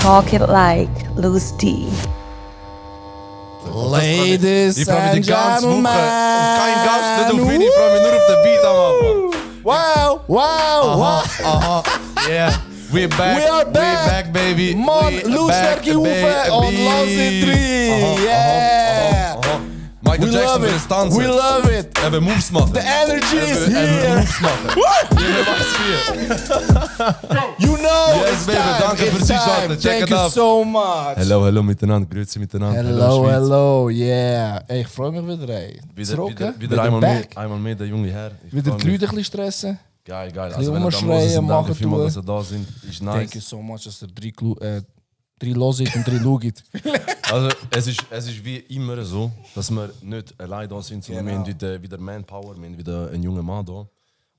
Talk it like Louis D. Ladies and gentlemen. Kein Gast, nicht auf Video, ich freue mich nur auf den Beat am Anfang. Wow. Yeah, we're back. We are back, baby. Man, Looswerke hoeven on Lazy 3. Yeah. Michael We Jackson love will it. es tanzen. We love it. Even Moves machen. The energy is here. Moves machen. Jeder weiß wie. You know Yes, it's baby, time. danke It's fürs Einschalten. time. Check Thank it you out. so much. Hello miteinander. Grüezi miteinander. Schweiz. Hello, yeah. Ey, ich freue mich wieder, ey. Wieder einmal mehr, der junge Herr. Ich Wieder freu die mich. Leute ein bisschen stressen. Geil. bisschen Also wenn ihr da rumschreien, sind, danke machen vielmals, tun. dass ihr da sind. Ist Thank nice. you so much, dass ihr drei loset und drei schaut. Also es ist wie immer so, dass wir nicht allein da sind, sondern Genau. wir haben wieder Manpower, wir haben wieder einen jungen Mann da.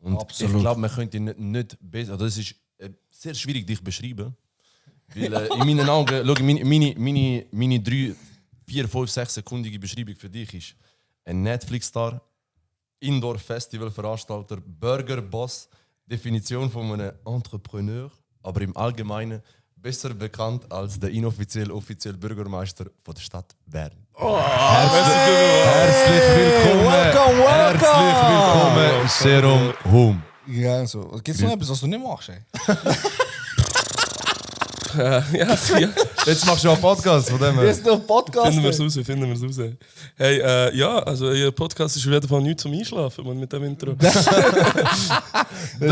Und Absolut. ich glaube, man könnte ihn nicht besser, also es ist sehr schwierig, dich zu beschreiben. Weil in meinen Augen, schau, meine 3, 4, 5, 6-sekündige Beschreibung für dich ist ein Netflix-Star, Indoor-Festival-Veranstalter, Burger-Boss, Definition von einem Entrepreneur, aber im Allgemeinen besser bekannt als der offizielle Bürgermeister von der Stadt Bern. Herzlich willkommen! Welcome. Herzlich willkommen, Serum Hum. Ja, so. Gibt es noch etwas, was du nicht machst, ey? Jetzt machst du einen Podcast von dem her. Jetzt noch Podcast. Finden wir es raus. Hey, also Ihr Podcast ist auf jeden Fall nichts zum Einschlafen, man, mit dem Intro. Wenn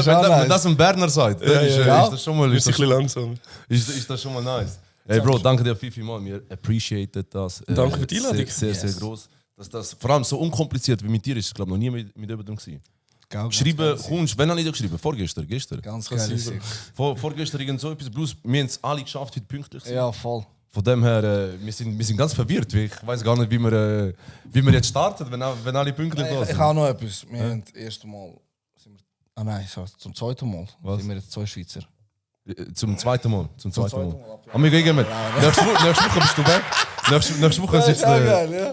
das ein Berner sagt, dann ist das schon mal, Wir sind ein bisschen langsam. ist das schon mal nice. Hey Bro, danke dir viel. Wir appreciaten das. Danke für die Einladung. Sehr groß. Dass das vor allem so unkompliziert wie mit dir ist, glaube ich, noch nie mit jemandem gewesen. Geschrieben, kommst, wenn habe ich dir geschrieben? Gestern. Ganz geil. Vorgestern irgend so etwas, bloß wir haben es alle geschafft, heute pünktlich zu sein. Ja, voll. Von dem her, wir sind ganz verwirrt. Ich weiß gar nicht, wie wir jetzt starten, wenn alle pünktlich da Ich sind. habe noch etwas. Wir haben das erste Mal... zum zweiten Mal Was? sind wir jetzt zwei Schweizer. Zum zweiten Mal. zweiten Mal. Aber wir gehen mit. Nächste Woche bist du weg. Nächste Woche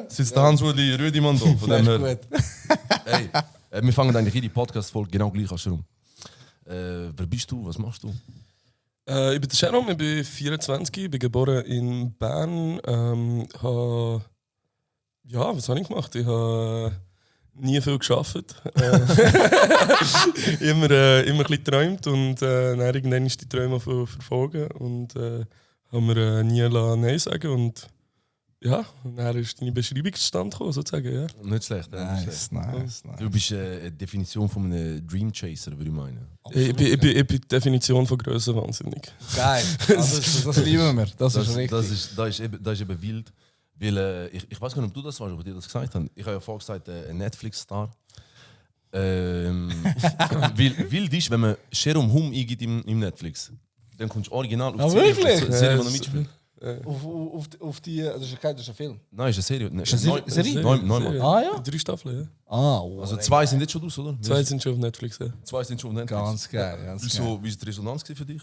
sitzt der Hans-Uli Rüdimann da. Von dem her. Hey, wir fangen eigentlich jede Podcast-Folge genau gleich an rum. Wer bist du? Was machst du? Ich bin der Sharon, ich bin 24, bin geboren in Bern. Was habe ich gemacht? Ich habe nie viel gearbeitet. immer ein bisschen geträumt und dann irgendwann ist die Träume verfolgen und haben wir nie Nein sagen und ja, und dann ist deine Beschreibung zustande gekommen, sozusagen, ja. Nicht schlecht. Nice. Du bist eine Definition von einem Dream Chaser, würde ich meinen. Ich bin die Definition von Größe wahnsinnig. Geil. Das lieben wir. Das ist richtig. Das ist eben wild. Weil, ich weiß gar nicht, ob du das warst, ob ich dir das gesagt habe. Ich habe ja vorher gesagt, ein Netflix-Star. Wild ist, wenn man Serum Hum eingibt im Netflix, dann kommst du original auf die wirklich? Serie, die noch mitspielt. Auf die... Das ist ein Film. Nein, ist eine Serie. Ist eine Serie? Neunmal. Ah ja? 3 Staffeln, ja. Also 2 sind jetzt schon aus, oder? 2 sind schon auf Netflix, ja. 2 sind schon auf Netflix. Ganz geil. Wie ist die Resonanz für dich?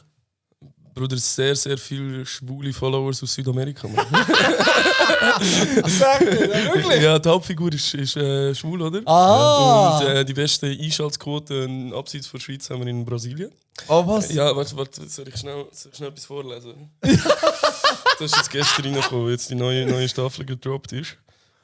Bruder, sehr viele schwule Followers aus Südamerika. Sag mir, wirklich? Ja, die Hauptfigur ist schwul, oder? Ah! Und die beste Einschaltquote abseits von der Schweiz haben wir in Brasilien. Oh, was? Ja, warte, soll ich schnell etwas vorlesen? Das ist jetzt gestern reingekommen, jetzt die neue Staffel gedroppt ist.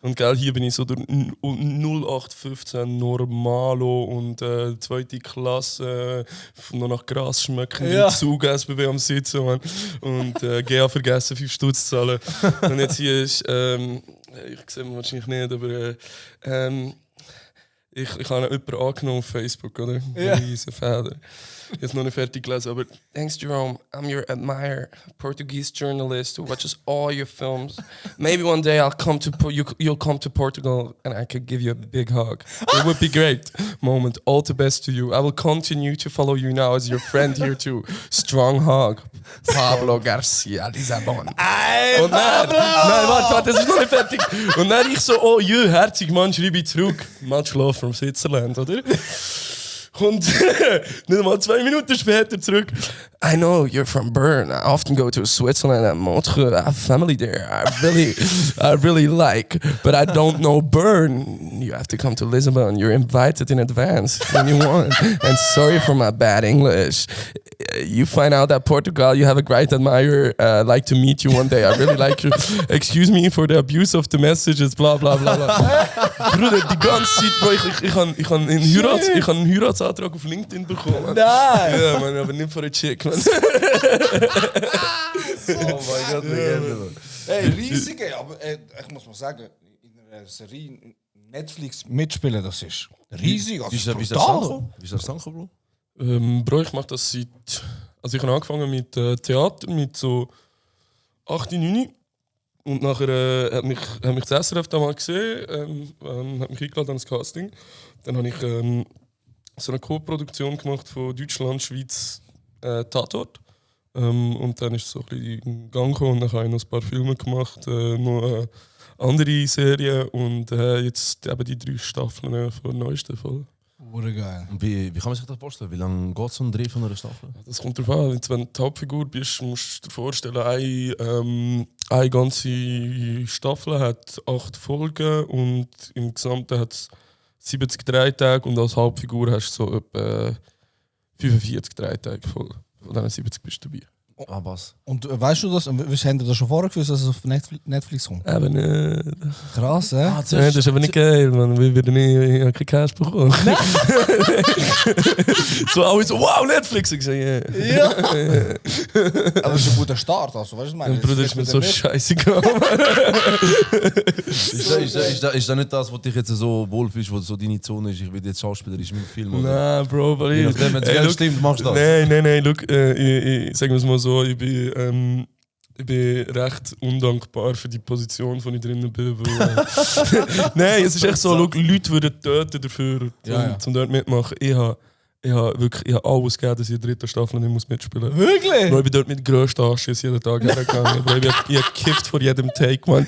Und gell, hier bin ich so der 0815 Normalo und zweite Klasse, noch nach Gras schmecken, Ja. im Zug SBB am Sitzen, Mann. Und GA vergessen, 5 Stutz zu zahlen. Und jetzt hier ist, ich sehe ihn wahrscheinlich nicht, aber ich habe jemanden angenommen auf Facebook, oder? Ja. Riesen Feder. Jetzt noch nicht fertig gelesen, aber thanks Jerome, I'm your admirer, Portuguese journalist who watches all your films. Maybe one day you'll come to Portugal and I could give you a big hug. It would be great. Moment, all the best to you. I will continue to follow you now as your friend here too. Strong hug. Pablo Garcia Lissabon. Und dann, nein, warte, das ist noch nicht fertig. Und dann ich so, oh jö, herzig Mann, schreibe ich zurück. Much love from Switzerland, oder? Und nicht mal 2 Minuten später zurück. I know you're from Bern. I often go to Switzerland and Montreux. I have family there. I really like, but I don't know Bern. You have to come to Lisbon. You're invited in advance when you want. And sorry for my bad English. You find out that Portugal, you have a great admirer. Like to meet you one day. I really like you. Excuse me for the abuse of the messages. Bla bla bla bla. Bruder, die ganze Zeit, Bro, ich habe einen Heiratsantrag auf LinkedIn bekommen. Nein! Ja, man, aber nicht von einer Chick, man. Oh mein Gott, Legende, Mann. Hey, riesige, aber ich muss mal sagen, in einer Serie Netflix mitspielen, das ist riesig. Also Wie ist der Sanko, Bro? Bro, ich mache das seit... Also ich habe angefangen mit Theater, mit so 8, 9. Und nachher hat mich das SRF da mal gesehen, hat mich eingeladen an das Casting. Dann habe ich so eine Co-Produktion gemacht von Deutschland, Schweiz, Tatort. Und dann ist es so ein bisschen in Gang gekommen und dann habe ich noch ein paar Filme gemacht, noch andere Serien und jetzt eben die 3 Staffeln von der neuesten Folge. Geil. Und wie kann man sich das vorstellen? Wie lange geht so ein Dreh von einer Staffel? Das kommt darauf an. Wenn du die Hauptfigur bist, musst du dir vorstellen, eine ganze Staffel hat 8 Folgen und im Gesamten hat es 70 Drehtage und als Hauptfigur hast du so etwa 45 Drehtage voll. Von diesen 70 bist du dabei. Ah, was? Und weißt du das? Was haben das schon vorher gewusst, dass es auf Netflix kommt? Eben nicht. Krass, hä? Ja, das ist aber nicht geil, man. Ich habe keinen Cash bekommen. So alle so, wow, Netflix! Ich sage, yeah. Ja! Aber das ist ein guter Start, also, weißt du, Mein Bruder ist mir so scheißegal. Ist das nicht das, was dich jetzt so wohlfühlst, was so deine Zone ist? Ich will jetzt schauspielerisch mit Film. Nein, Bro, weil Je nachdem, wenn es Geld stimmt, machst du das. Nein, look, sagen wir es mal so, ich bin recht undankbar für die Position, von ich drinnen bin. Nein, es ist echt so, look, Leute würden töten dafür, um dort mitmachen. Ich habe alles gegeben, dass ich in der 3. Staffel nicht mitspielen muss. Wirklich? Bro, ich bin dort mit grössten Asches jeden Tag hergegangen. Bro, ich habe gekifft vor jedem Take, man.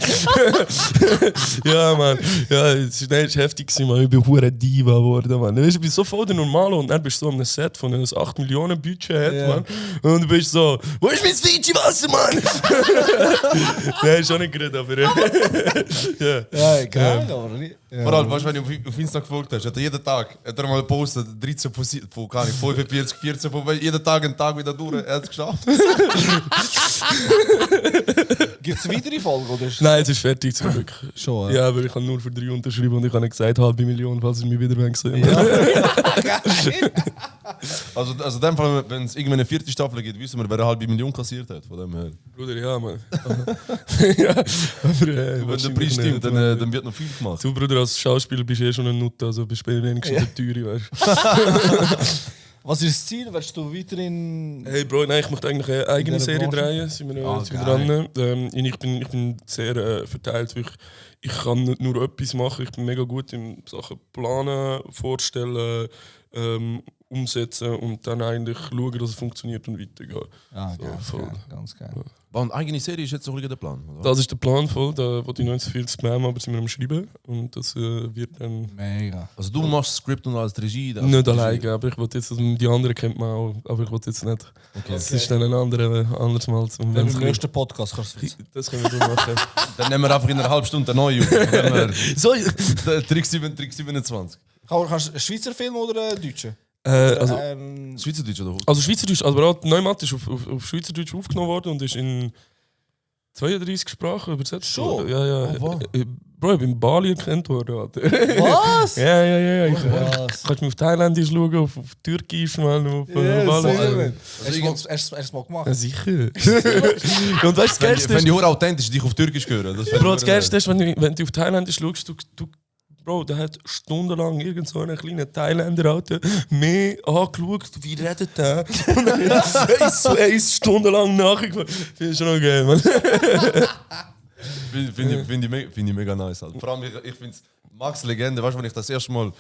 Ja, man. Ja, es war heftig, man. Ich bin hure Diva geworden, man. Ich bin so voll der Normale und dann bist du so am Set von einem 8 Millionen Budget, man. Und du bist so, wo ist mein Fiji-Wasser, Mann? Nein, ist auch nicht gut, aber ja. Ja, geil, aber nicht. Ja. Vor allem, weißt du, wenn du auf Insta gefolgt hast, hat er jeden Tag mal gepostet, 13 von 45, 14, von jeden Tag einen Tag wieder durch, er hat es geschafft. Gibt es weitere Folgen? Oder Nein, es ist fertig zum Glück. Schon, Ja, aber ich habe nur für 3 unterschrieben und ich habe nicht gesagt, 500.000, falls ich mich wieder sehen. Also in dem Fall, wenn es irgendwann eine 4. Staffel gibt, wissen wir, wer 500.000 kassiert hat. Von dem her. Bruder, ja, Mann. Ja, aber Wenn der Preis stimmt, dann wird noch viel gemacht. Du, Bruder, als Schauspieler bist du schon ein Nutte, also bist du wenigstens der Teure, weißt du. Was ist das Ziel? Willst du weiterhin... Hey Bro, nein, ich möchte eigentlich eine eigene In dieser Serie Branche? drehen, sind wir dran. Ich bin sehr verteilt, weil ich kann nicht nur etwas machen, ich bin mega gut in Sachen planen, vorstellen, umsetzen und dann eigentlich schauen, dass es funktioniert und weitergehen. Ah, So, geil, voll. geil, ganz geil. Eine eigene Serie ist jetzt so der Plan, oder? Das ist der Plan voll, da wollte ich noch nicht so viel spammen, aber sind wir am Schreiben und das wird dann... Mega. Also du machst Skript und als Regie? Nicht alleine, aber ich wollte jetzt, also die anderen kennt man auch, aber ich wollte jetzt nicht. Okay. Das ist dann ein anderes Mal. Wenn du im nächsten Podcast kannst du Das können wir so machen. Dann nehmen wir einfach in einer halben Stunde neu auf. So, Trick 27. Kannst du einen Schweizer Film oder einen deutschen? also Schweizerdeutsch oder? Schweizerdeutsch, aber auch Neumatt ist auf Schweizerdeutsch aufgenommen worden und ist in 32 Sprachen übersetzt worden. Ja. Oh, wow. Bro, ich bin in Bali erkannt worden. Alter. Was? Ja. Was? Kannst du auf Thailändisch schauen, auf Türkisch, man, auf alles. Hast du es mal gemacht? Ja, sicher. Und weißt du, das Geilste Wenn ist, die Hure authentisch dich auf Türkisch hören. Bro, das Geilste ist, wenn du auf Thailändisch schaust, Bro, der hat stundenlang irgend so einen kleinen Thailänder Alter, mehr angeschaut, wie redet der? Und dann ist stundenlang nachgeguckt. Finde ich schon noch geil, man. Finde ich mega nice. Halt. Vor allem, ich finde es Max Legende, weißt du, wenn ich das erste Mal,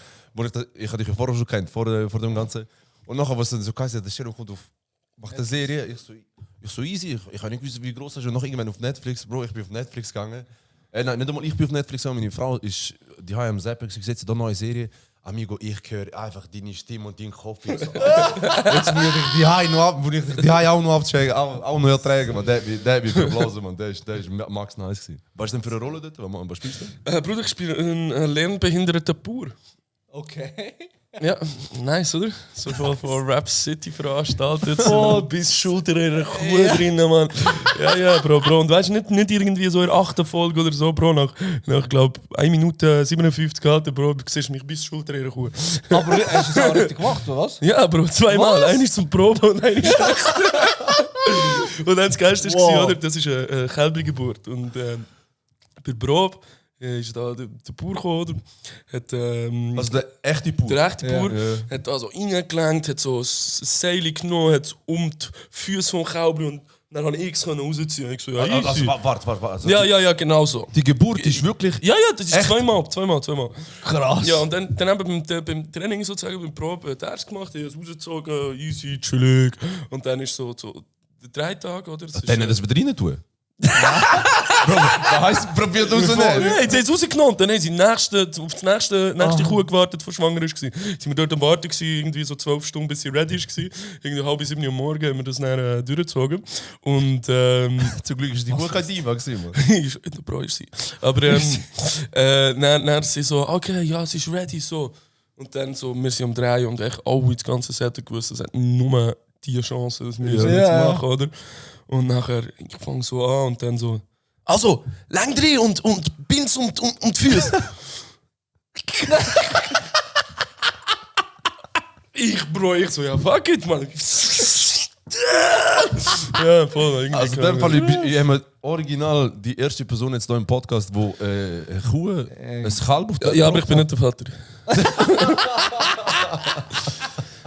ich hatte dich ja vorher schon kennt, vor dem Ganzen. Und nachher, was dann so geheißen, der Shero kommt auf, macht eine Serie. Ich so easy, ich habe nicht gewusst, wie groß das ist. Und noch irgendwann auf Netflix, Bro, ich bin auf Netflix gegangen. Nein, nicht einmal ich bin auf Netflix gegangen, meine Frau ist, die haben am Zappen, sie sieht da eine neue Serie. Amigo, ich höre einfach deine Stimme und deinen Kopf. So, jetzt muss ich die Hai noch ab, muss ich die Hai auch noch abchecken, auch noch ertragen, man. Der hat mich verblasen, man. Der ist Max nice gewesen. Was ist denn für eine Rolle dort? Was spielst du? Bruder, ich spiele einen lernbehinderten Bauer. Okay. Ja, nice, oder? So von Rap City veranstaltet. So bis Schulter in der Kuh drinnen, Mann. Ja, Bro. Und weißt du, nicht irgendwie so in der 8. Folge oder so, Bro. Nach ich glaube, 1 Minute 57 gehalten, Bro. Du siehst mich bis Schulter in der Kuh. Aber hast du es auch richtig gemacht, oder was? Ja, Bro, 2-mal. Einer ist zum Proben und einer ist schlecht. Und dann das Geilste war, oder? Das ist eine Kälbergeburt. Und bei Probe ist da der Bauer gekommen, oder? Hat, Also der echte Bauer? Der echte Bauer hat da so reingelenkt, hat so ein Seil genommen, hat um die Füße vom Kälber und dann konnte ich es rausziehen. Ich so, ja, also, warte. Also ja, genau so. Die Geburt ist wirklich... Ja, das ist zweimal. Krass. Ja, und dann haben wir beim Training sozusagen, beim Probe, den Arzt gemacht, ich habe es rausgezogen, easy, chillig. Und dann ist so der 3 Tage, oder? Dann das wieder rein tun? Bro, was heisst, probiert rauszunehmen? Nein, sie haben es rausgenommen. Dann haben sie auf die nächste Kuh gewartet, die schwanger war. Sind wir dort am Warten, irgendwie so 12 Stunden, bis sie ready war. Irgendwie 6:30 Uhr am Morgen haben wir das dann durchgezogen. Und zum Glück ist die Kuh kein Diva gewesen, Mann. Bro, ist sie. Aber dann sie so, okay, ja, sie ist ready, so. Und dann so, wir sind am Drehen und echt alle das ganze Set gewusst, es hat nur die Chance, das wir jetzt machen, oder? Und nachher, ich fange so an und dann so, also, lang drehen und Bins und Füße. ich so, ja, fuck it, man. Ja, voll. Also in dem Fall, ich habe original die erste Person jetzt hier im Podcast, die eine Kuh, ein Kalb auf der Ja, aber ich bin nicht der Vater.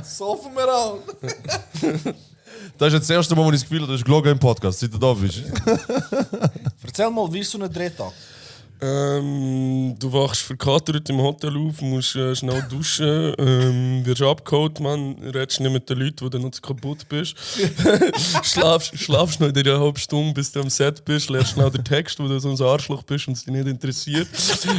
Saufen wir an. Das ist jetzt das erste Mal, wo ich das Gefühl habe, du hast gelogen im Podcast, seit du da bist. Erzähl mal, wie ist so ein Drehtag? Du wachst verkatert im Hotel auf, musst schnell duschen, wirst abgeholt, man, redest nicht mit den Leuten, wo du noch zu kaputt bist. schlafst noch in einer halben Stunde, bis du am Set bist, lernst schnell den Text, wo du so ein Arschloch bist und es dich nicht interessiert.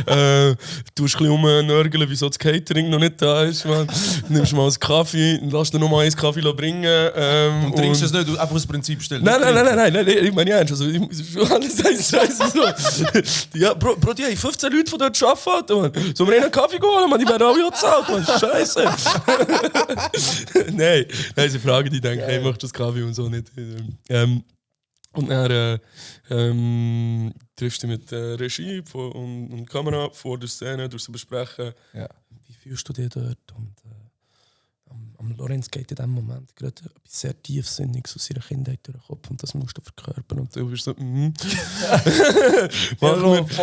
Du ein bisschen rumnörgeln, wieso das Catering noch nicht da ist, man. Nimmst mal einen Kaffee, lass dir noch mal einen Kaffee bringen. Und trinkst es nicht, du einfach das Prinzip stellen. Nein, ich meine ernst, also alles heißt so. Ja, Bro, die haben 15 Leute von dort arbeiten, man. Sollen wir ihnen einen Kaffee holen, man? Die werden alle gezahlt, man. Scheiße. Nein, sie fragen die, denken, hey, machst du das Kaffee und so nicht. Und dann triffst du mit Regie und Kamera vor der Szene, durch zu besprechen, wie fühlst du dich dort? Und am Lorenz geht in dem Moment gerade etwas sehr Tiefsinniges aus seiner Kindheit durch den Kopf und das musst du verkörpern. Und du bist so,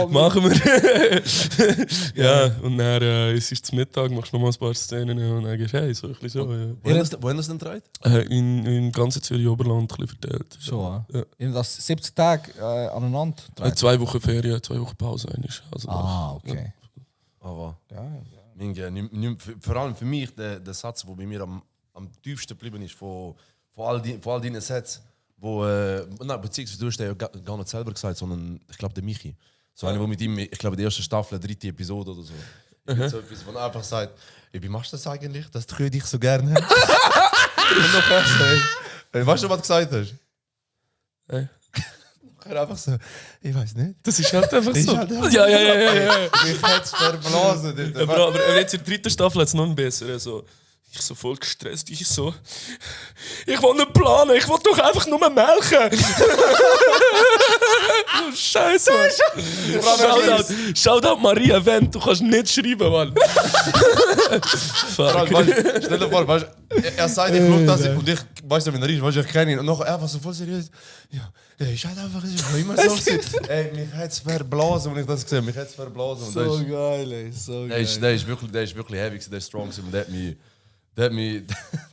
machen wir. Ja, und dann ist es zum Mittag, machst du noch mal ein paar Szenen und dann gehst du, hey, so ein bisschen so. Ja. Wo haben das denn gedreht? In ganzen Zürich-Oberland ein bisschen verteilt. Schon, ja. In das 70 Tage aneinander? 2 Wochen Ferien, 2 Wochen Pause. Also okay. Aber Ja. vor allem für mich der Satz, der bei mir am tiefsten geblieben ist von all deinen Sets, beziehungsweise du hast ja gar nicht selber gesagt, sondern ich glaube der Michi. So einer, der mit ihm, ich glaube die erste Staffel, 3. Episode oder so. So etwas, wo er einfach sagt, wie machst du das eigentlich, dass die Kühe dich so gerne haben? Und noch erst, weißt du, was du gesagt hast? Einfach so, ich weiß nicht. Das ist halt einfach so. Halt Ja. Mich hat es verblasen. Aber jetzt in der 3. Staffel hat es noch ein besser. Also, ich so voll gestresst, ich will nicht planen, ich will doch einfach nur melken. Scheiße, Mann. Shoutout Maria Wendt, du kannst nicht schreiben, Mann. Stell dir vor, weißt, er sagt, ich schaue das und ich weiß nicht, wenn er ist, weißt, ich kenne ihn. Und nachher einfach so voll seriös. Ja, der ist halt einfach immer so. Ey, mich hat es verblasen, als ich das gesehen habe. Mich hat es verblasen. So geil, ey. So geil. Der ist wirklich heavy, der ist strong. Der hat mich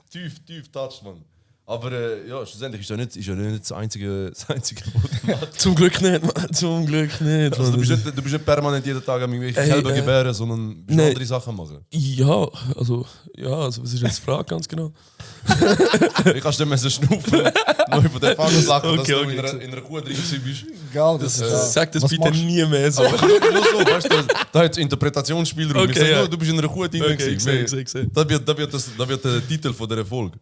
tief touched, man. Aber ja, schlussendlich ist ja nicht das einzige Boot. Zum Glück nicht, man. Zum Glück nicht. Also, du bist nicht permanent jeden Tag am irgendwelche Kälber gebären, sondern bist andere Sachen machen. Ja, also was ist jetzt die Frage ganz genau? Ich kann dir so schnaufen, neu von der Fahrersache, dass du okay. in einer Kuh drin bist. Egal, Sag das was bitte machst- nie mehr so. Aber nur so, weißt du, da hat es Interpretationsspielraum. Okay, Ich sag ja. nur, du bist in einer Kuh drin. Okay, gewesen. ich sehe. Da wird der Titel von der Folge.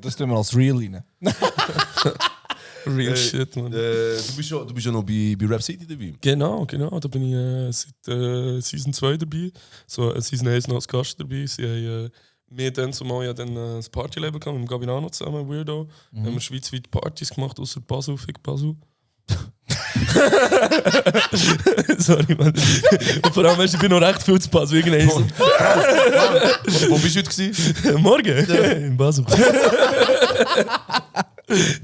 Das tun wir als Real rein. Real shit, man. Du bist ja noch bei Rap City dabei. Genau, da bin ich seit Season 2 dabei. So, Season 1 noch als Gast dabei. Sie haben mir dann zumal ja dann das Partylabel gehabt, mit dem Gabinano zusammen, Weirdo. Haben wir schweizweit Partys gemacht, außer Basel, fick Basel. Sorry, man. Und vor allem, weißt du, ich bin noch recht viel zu Basel. Irgendwann. Wo bist du heute gewesen? Morgen? In Basel.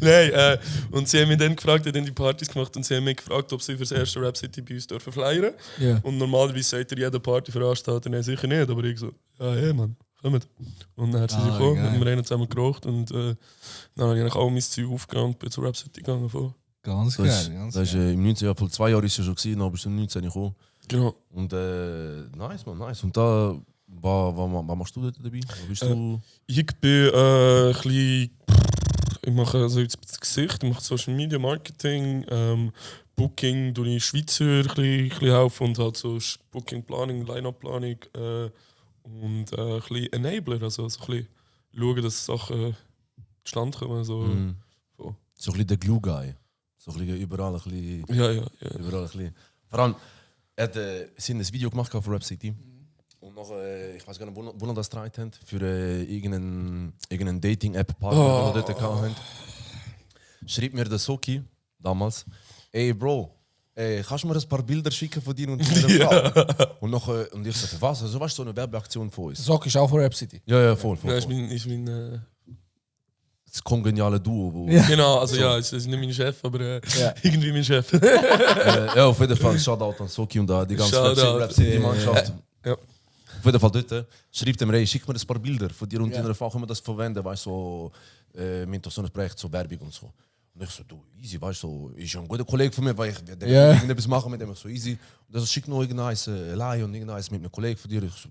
Nein, und sie haben mich dann gefragt, haben dann die Partys gemacht und sie haben mich gefragt, ob sie für das erste Rap City bei uns dürfen flyern. Ja. Und normalerweise sagt er jeder Partyveranstalter, nein, sicher nicht, aber ich so, ja, hey, Mann, kommt. Und dann hat sie sich gekommen, geil. haben wir einen zusammen geraucht und dann habe ich eigentlich all mein Zeug aufgegangen und bin zur Rap City gegangen. Voll. Ganz Das geil. Ganz ist geil. im 19. Jahr, vor 2 Jahren ist es schon gewesen, dann bist du im 19. gekommen. Genau. Und nice, man, nice. Und da, was machst du dort dabei? Wo bist du? Ich bin ein bisschen. Ich mache also jetzt das Gesicht, ich mache Social Media Marketing, Booking, tue ich Schweizer ein bisschen helfen und halt so Booking Planning, Line-Up Planning und ein bisschen Enabler, also so ein bisschen schauen, dass Sachen zustande kommen. So. So. So ein bisschen der Glue-Guy. So ein bisschen überall ein bisschen. Ja. Überall ein bisschen. Vor allem, sie haben ein Video gemacht für Rap City. Und noch, ich weiß gar nicht, wo noch das gedreht haben, für irgendeinen Dating-App-Partner, den wir dort hatten. Schreibt mir der Soki damals, ey Bro, kannst du mir ein paar Bilder schicken von dir und deiner Frau? Und ich sagte, was? Also, weißt du, so eine Werbeaktion von uns? Sock ist auch von Rap City. Ja, voll. Ja, ist mein Das kongeniale Duo. Wo, genau, also ja, es ist nicht mein Chef, aber irgendwie mein Chef. ja, auf jeden Fall, Shoutout an Soki und da die ganze Shoutout. Rap City-Mannschaft. Ja. Auf jeden Fall dort schreibt er mir, hey, schick mir ein paar Bilder von dir und deiner Frau, können wir das verwenden, weißt du, so, mit so einem Projekt, so Werbung und so. Und ich so, du, easy, weißt du, so, ist ja ein guter Kollege von mir, weil ich irgendetwas machen mit dem, ich so, easy. Und er so, schick noch irgendeines Lie und irgendeines mit einem Kollegen von dir. Ich so,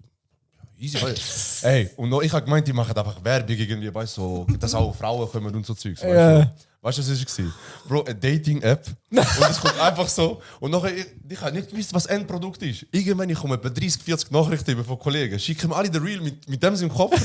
easy, weißt du. Ey, und noch, ich habe gemeint, die machen einfach Werbung irgendwie, weißt du, so, dass auch Frauen kommen und so Zeugs, weißt du. Weißt du, was war? Bro, eine Dating-App. Und es kommt einfach so. Und nachher, ich habe nicht gewusst, was Endprodukt ist. Irgendwann ich komme etwa 30, 40 Nachrichten über von Kollegen. Schicken mir alle den Real mit dem im Kopf.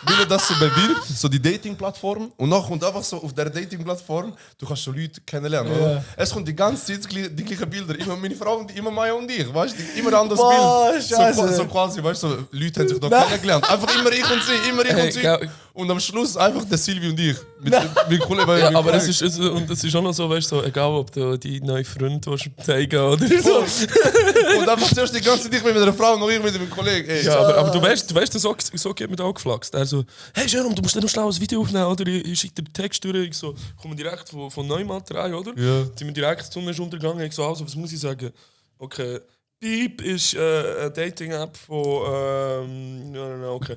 Wie er das so bewirbt, so die Dating-Plattform. Und nachher kommt einfach so auf der Dating-Plattform, du kannst schon Leute kennenlernen. Oder? Es kommt die ganze Zeit die gleichen Bilder. Immer meine Frau und immer Maya und ich. Weißt du? Immer ein anderes Bild. So quasi, weißt du, so, Leute haben sich da kennengelernt. Einfach immer ich und sie, Und am Schluss einfach der Silvi und ich. Mit Kollegen. Aber es ist auch noch so, weißt du, so, egal ob du die neue Freund zeigen oder so. Und einfach zuerst die ganze Zeit mit einer Frau, noch ich mit einem Kollegen. Ey, Ja, aber du weißt, so geht mir da auch geflaxt. Also, hey Jerome, du musst dann noch schnell ein Video aufnehmen, oder? Ich schicke dir den Text durch, ich so, komme direkt von Neumaterial, oder? Ja. Sind wir direkt die Sonne ist untergegangen, ich so, also, was muss ich sagen? Okay, Beep ist eine Dating-App von, okay.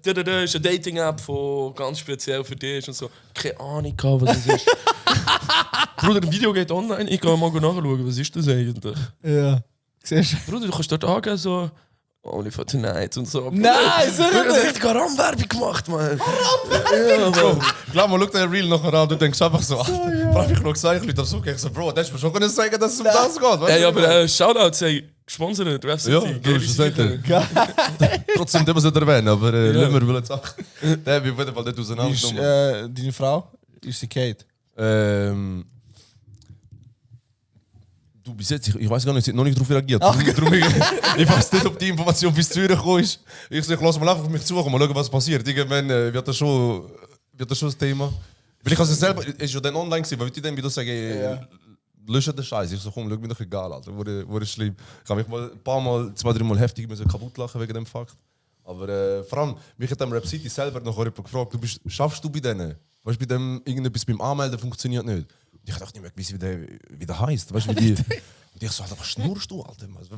Ist eine Dating-App von ganz speziell für dich und so. Keine Ahnung, was es ist. Bruder, ein Video geht online, ich kann mal nachschauen, was ist das eigentlich? Ja. Siehst du? Bruder, du kannst dort angehen, so Only for tonight und so. Nein, so Du hast nicht. richtig Haram-Werbung gemacht, Mann. Ja, Mann. Klar, man schaut den Real nachher an, du denkst einfach so, Alter, hab ich noch gesagt, Leute, so, ich so, Bro, das ist mir schon können sagen, dass es um das geht. Weißt Ey, du, aber Shoutout, sei gesponsert, Rap City. Ja, du hast es gesagt. Trotzdem, den wir es erwähnen, aber lassen wir wollen es auch. Der wird auf jeden Fall nicht Wie ist auseinandergenommen. deine Frau? Ist sie Kate? Du, bis jetzt, ich weiß gar nicht, sie hat noch nicht darauf reagiert. Darum, ich weiß nicht, ob die Information bis Zürich gekommen ist. Ich lasse mal einfach auf mich suchen, mal schauen, was passiert. Irgendwann wird das schon das Thema. Weil ich also selber, es ist ja dann online gewesen, weil ich dann wieder sage, lösche den Scheiß. Ich so, komm, schau mir doch egal, Alter. Wurde schlimm. Ich habe mich mal ein paar Mal, 2-3 Mal heftig kaputt lachen wegen dem Fakt. Aber vor allem, mich hat am Rap City selber noch jemand gefragt, schaffst du bei denen? Weißt du, bei dem irgendetwas beim Anmelden funktioniert nicht. Und ich dachte nicht mehr, wie der heisst. Weißt du, wie die. Und ich so, Alter, was schnurst du, Alter? Was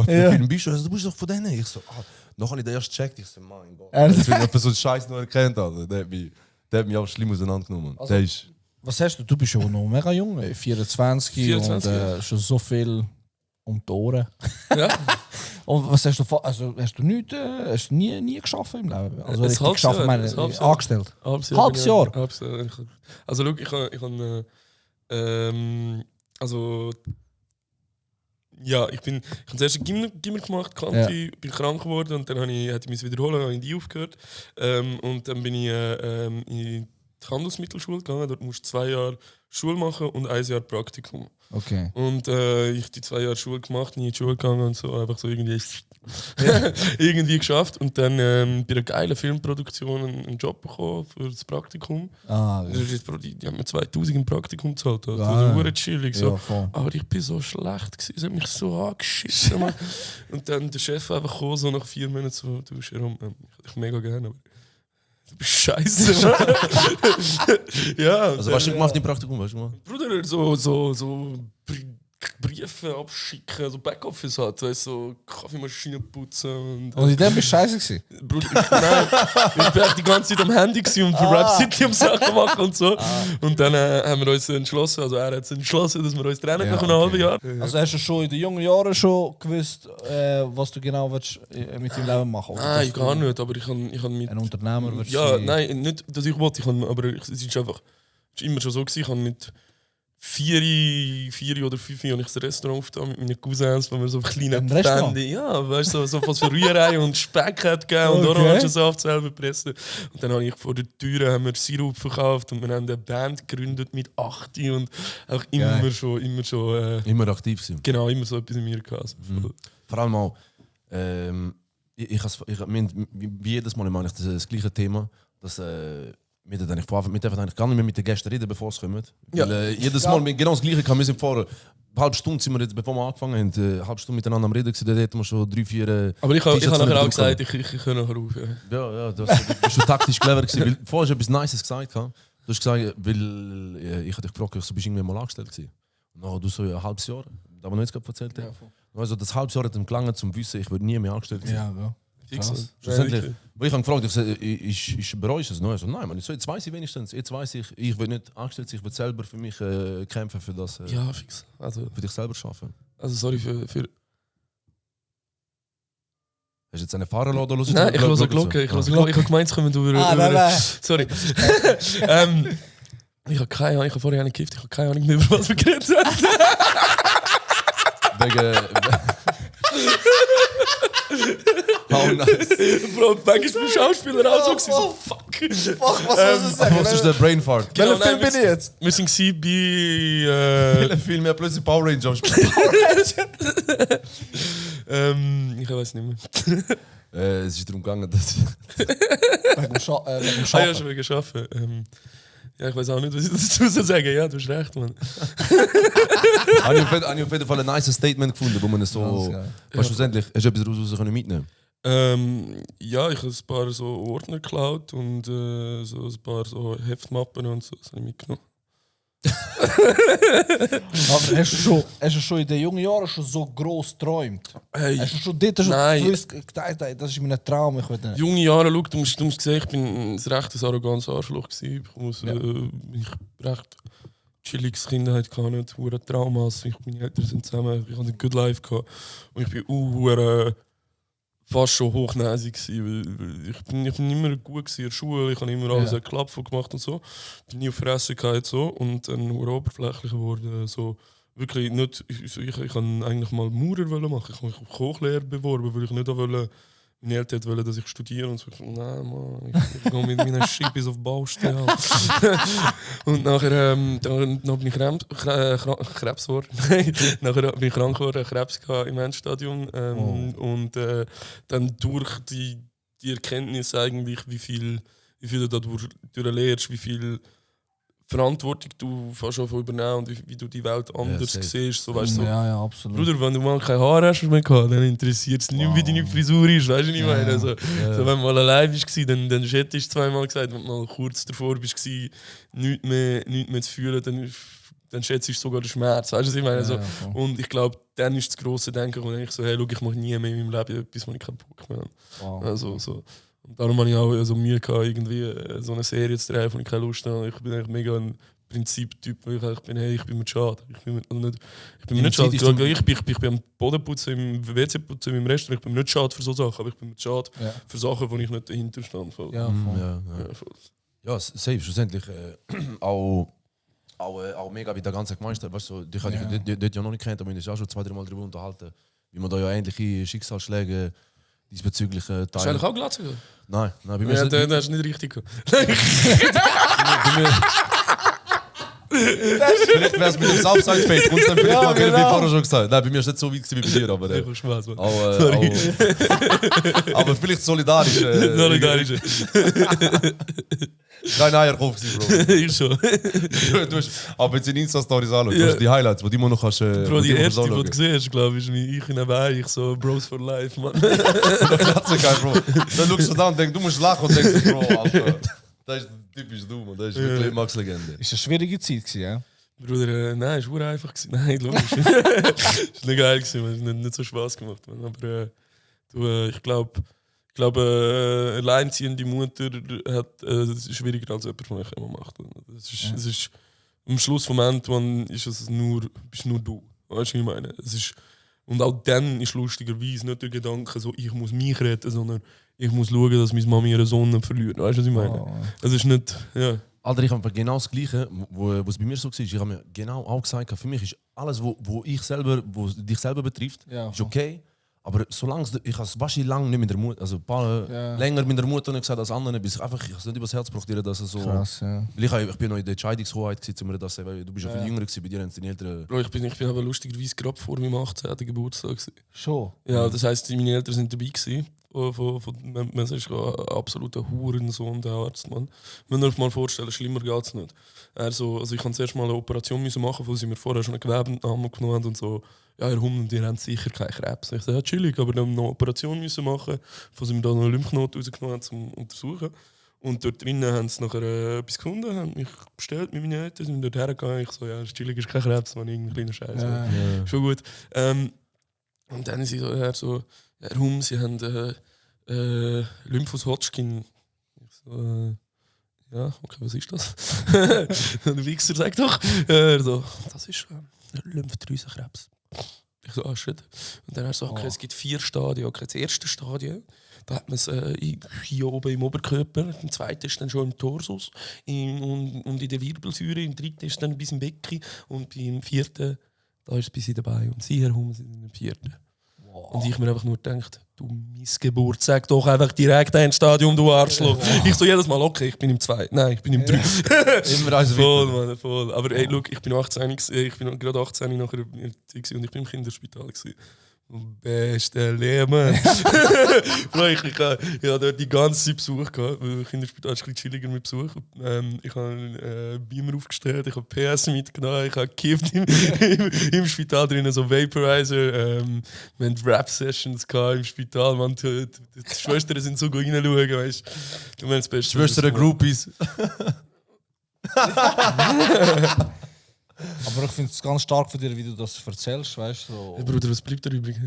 für Film bist du? Also, du bist doch von denen. Ich so, noch habe ich den erst gecheckt. Ich so, mein Gott. Deswegen hat so einen Scheiß noch erkannt, Alter. Der Der hat mich auch schlimm auseinandergenommen. Also- Der ist... Was hast du? Du bist schon noch mega jung, 24, 24, und schon so viel um die Ohren. Ja. Und was hast du also hast du nichts, hast du nie geschafft im Leben? Also Ein richtig halbes geschafft, Jahr, meine ein halbes Jahr. angestellt. Halbes Halbes Jahr? Halbes Jahr. Also schau, ich habe also ja, ich habe zuerst Gimmer gemacht, Kanti, bin krank geworden und dann hätte ich mich wiederholen, habe ich in die aufgehört. Und dann bin ich in die Handelsmittelschule gegangen, dort musst du 2 Jahre Schule machen und 1 Jahr Praktikum. Okay. Und ich die 2 Jahre Schule gemacht, nie in die Schule gegangen und so, einfach so irgendwie, irgendwie geschafft. Und dann bei einer geilen Filmproduktion einen Job bekommen für das Praktikum. Ah, Das ist jetzt, Bro, die haben mir 2000 im Praktikum gezahlt. Also Ja. das war chillig. So. ja, voll. Aber ich bin so schlecht gewesen, es hat mich so angeschissen. Mann. Und dann der Chef einfach gekommen, so nach 4 Monaten, so, du bist herum, ich hätte dich mega gerne, aber du bist scheiße. Mann. Ja. Also was hast du gemacht im Praktikum? Was hast du gemacht? Bruder, so Briefe abschicken, so Backoffice hat, weißt, so Kaffeemaschine putzen. Und in dem bist du scheiße gewesen? Bruder, ich war echt die ganze Zeit am Handy gewesen und für Rap City am Sachen machen und so. Und dann haben wir uns entschlossen, also er hat es entschlossen, dass wir uns trennen nach einem halben Jahr. Also hast du schon in den jungen Jahren schon gewusst, was du genau willst, mit deinem Leben machen willst? Nein, gar nicht, aber ich habe mit... Ein Unternehmer willst Ja, sein? nein, nicht, dass ich wollte, aber es ist einfach... Es war immer schon so, gewesen, ich habe mit 4 oder 5 habe ich das Restaurant aufgetan mit meinen Cousins, wo wir so kleine Ein Restaurant? Bände, ja, weißt du, so was für Rührei und Speck hat gegeben und Okay. Orangensaft selber pressen. Und dann habe ich vor der Tür haben wir Sirup verkauft und wir haben eine Band gegründet mit 8 und auch immer Geil. schon Immer aktiv gewesen. genau, immer so etwas in mir gehabt. Also, Vor allem auch, wie jedes Mal meine ich das gleiche Thema, dass wir dürfen eigentlich gar nicht mehr mit den Gästen reden, bevor sie kommen. Ja. Weil, jedes Mal genau das gleiche kann. Wir sind vor einer halben Stunde, sind wir jetzt, bevor wir angefangen haben, eine halbe Stunde miteinander am Reden gewesen, da hätten wir schon 3, 4 Aber ich habe T-Shirts nachher auch bekommen. gesagt, ich höre nachher auf. Ja. Ja, du bist schon taktisch clever gewesen. Weil vorher hast du etwas Nices gesagt. Du hast gesagt, weil ich hatte dich gefragt, du bist irgendwann mal angestellt gewesen. Und dann du so ein halbes Jahr, da wir noch jetzt gerade erzählt haben. Also das halbes Jahr hat ihm gelangen, zum zu wissen, ich würde nie mehr angestellt sein. Ja. Fix. Krass. Schlussendlich, weil ich habe gefragt, ich bereue es noch. Also, nein, man, jetzt weiß ich wenigstens. Jetzt weiß ich will nicht angestellt sein, ich will selber für mich kämpfen, für das, Ja, fix. Also für dich selber schaffen. sorry für Hast du jetzt eine Fahrerlade oder Nein, ich höre Glocke. Ich höre Glocke. Ich habe gemeint, es kommen über... nein. Sorry. Ich habe keine Ahnung, ich habe vorher nicht gekifft, ich habe keine Ahnung mehr, über was wir geredet haben. Oh, nice. Bro, manchmal ist mein Schauspieler auch so gewesen, so fuck. Fuck, was soll ich sagen? Was ist der Brain Fart? Welcher Film nein, bin ich jetzt? Wir sind gewesen bei... Viel mehr plötzlich Power Ranger am Spiel. ich weiß nicht mehr. Es ist darum gegangen, dass Wegen dem Ah ja, Schaffen. schon geschafft. Ja, ich weiß auch nicht, was ich dazu soll sagen. Ja, du hast recht, Mann. habe ich auf jeden Fall ein nice Statement gefunden, wo man so... Ganz geil. Was schlussendlich, hast du etwas daraus mitnehmen Ja, ich habe ein paar so Ordner geklaut und so ein paar so Heftmappen und so, das habe ich mitgenommen. Aber hast du schon in den jungen Jahren schon so gross geträumt? Hey, Hast du schon dort schon Nein. gewusst, gedacht, ey, das ist mein Traum, ich will nicht. junge Jahre, schau, du musst sehen, ich bin ein rechtes arrogantes Arschloch gewesen. Ich recht chilliges Kindheit gehabt, nicht hure Traumas. Meine Eltern sind zusammen, ich hatte ein good life gehabt. Und ich bin fast schon hochnäsig gewesen, weil ich bin immer gut gewesen in der Schule, ich habe immer alles Ja. geklappt gemacht und so. Bin nie auf Fresse gehabt so und dann hure oberflächlich geworden, so wirklich nicht. Ich kann eigentlich mal Maurer machen. Ich habe mich auf Kochlehrer beworben, weil ich nicht auch wollte. Meine Eltern wollten, dass ich studiere und so. Ich so, nein, Mann, ich gehe mit meinen Schippis auf die Baustelle. Und nachher dann bin ich Krebs geworden. Nachher bin ich krank geworden, Krebs im Endstadium. Und dann durch die Erkenntnis eigentlich, wie viel du dadurch lernst, wie viel Verantwortung du fast schon übernehmen und wie du die Welt anders safe. siehst. So, weißt, so, Ja, absolut. Bruder, wenn du mal kein Haar hast mehr gehabt, dann interessiert es nicht, wie deine Frisur ist, weißt du, was ich meine? Also, so, wenn du mal allein warst, dann hättest du zweimal gesagt, wenn du mal kurz davor warst, nichts mehr zu fühlen, dann schätzt du sogar den Schmerz, weißt du, was ich meine? Also, voll. und ich glaube, dann ist das grosse Denken, wo ich so, hey, schau, ich mache nie mehr in meinem Leben etwas, wo ich keinen Bock mehr habe. Wow. Also, so. Und darum habe ich auch so Mühe gehabt, irgendwie so eine Serie zu drehen, wo ich keine Lust habe. Ich bin eigentlich mega ein Prinzip-Typ, weil ich bin, hey, ich bin mir schade. Ich bin mir nicht schade. Ich bin am Boden putzen, im WC putzen, im Restaurant. Ich bin mir nicht schade für so Sachen, aber ich bin mir schade für Sachen, wo ich nicht dahinter stand. Voll. Ja, voll. Ja, safe, schlussendlich auch mega wie der ganze Gemeinschaft. Weißt du, dich habe ich dort ja noch nicht kennt, aber wir haben uns auch schon 2-3 Mal darüber unterhalten, wie man da ja ähnliche Schicksalsschläge diesbezüglich teilen. Hast du eigentlich auch Glatze? Nein, bei mir Ja, das hast du nicht richtig gehabt. Vielleicht wäre es mit dem Southside-Fade, und dann vielleicht mal, wie vorher schon gesagt. Nein, bei mir ist es nicht so weit wie bei dir, aber... Spaß, Mann. Aber vielleicht solidarisch. Solidarisch. Kein Eierkopf gewesen, Bro. Ich schon. Du hast aber jetzt in Insta-Stories anschauen, du hast die Highlights, die du immer noch kannst... Bro, die erste, die du gesehen hast, glaube ich, ist ich nebenbei, ich so Bros for Life, Mann. Bro. Dann schaust du da und denkst, du musst lachen und denkst, Bro, Alter, das ist typisch du, man. Das ist wirklich Max-Legende. Ist eine schwierige Zeit gewesen, ja? Bruder, nein, es war einfach. Nein, logisch. Es war nicht geil, es hat nicht so Spaß gemacht. Man. Aber ich glaube, alleinziehende Mutter hat es ist schwieriger als jemand, der immer macht. Es ist am Schluss vom Ende bist nur du. Weißt du, was ich meine? Und auch dann ist lustigerweise nicht der Gedanke, so, ich muss mich retten, sondern ich muss schauen, dass meine Mami ihren Sohn nicht verliert. Weißt du, was ich meine? Es ist nicht. Ja. Alter, ich habe genau das Gleiche, wo es bei mir so war. Ich habe mir genau auch gesagt, für mich ist alles, wo dich selber betrifft, ist okay. Aber solange ich habe es wahrscheinlich lange nicht mit der Mutter, also ein paar länger mit der Mutter nicht gesagt als andere, bis ich es nicht übers Herz brauche, dass es so. Krass, ja. Ich bin noch in der Entscheidungshoheit gewesen, mir das, weil du bist ja viel jünger gewesen, bei dir haben deine Eltern. Bro, ich bin aber lustigerweise gerade vor meinem 18. Geburtstag gewesen. Schon? Ja, das heisst, meine Eltern sind dabei gewesen. Man ist ein absoluter Hurensohn, der Arzt, Mann. Wenn ihr euch mal vorstellen, schlimmer geht es nicht. Also ich musste zuerst mal eine Operation machen, wo sie mir vorher schon eine Gewebeentnahme genommen haben und so. Ja, Herr Hummel, die haben sicher keinen Krebs. Ich sage, ja, chillig, aber dann noch eine Operation machen, wo sie mir dann noch eine Lymphknoten rausgenommen haben, zum Untersuchen. Und dort drinnen haben sie nachher etwas gefunden, haben mich bestellt mit meinen Eltern, sind dort hergegangen. Ich so, ja, chillig, ist kein Krebs, man, irgendein kleiner Scheiß. Ja. Schon gut. Und dann sind sie so, Herr Hummel, Sie haben Lymphus Hodgkin. Ich so, ja, okay, was ist das? Der Wichser sagt doch, so, das ist Lymphdrüsenkrebs. Ich so, shit. Und dann so, okay, es gibt 4 Stadien. Okay, das erste Stadium, da hat man es hier oben im Oberkörper, im zweiten ist dann schon im Torsus und in der Wirbelsäule, im dritten ist dann bis im Becken und beim 4. da ist es bis in den Beinen. Und sie herum sind im 4. Und ich mir einfach nur gedacht, du Missgeburt, sag doch einfach direkt ein Stadium, du Arschloch. Ich so jedes Mal, okay, ich bin im 2. Nein, ich bin im 3. Immer als Voll, Mann, voll. Aber ey, look, ich bin 18, ich bin gerade 18 nachher und ich bin im Kinderspital gewesen. Beste Leben. ich habe dort die ganze Zeit Besuch gehabt. Das Kinderspital ist ein bisschen chilliger mit Besuch. Ich habe einen Beamer aufgestellt, ich habe PS mitgenommen, ich habe gekifft im Spital drinnen, so Vaporizer. Wir hatten Rap-Sessions im Spital. Man, die Schwestern sind so gut reinschauen, weißt du. Das Beste. Schwestern Groupies. Aber ich finde es ganz stark von dir, wie du das erzählst, weißt du? So. Hey Bruder, was bleibt da übrig?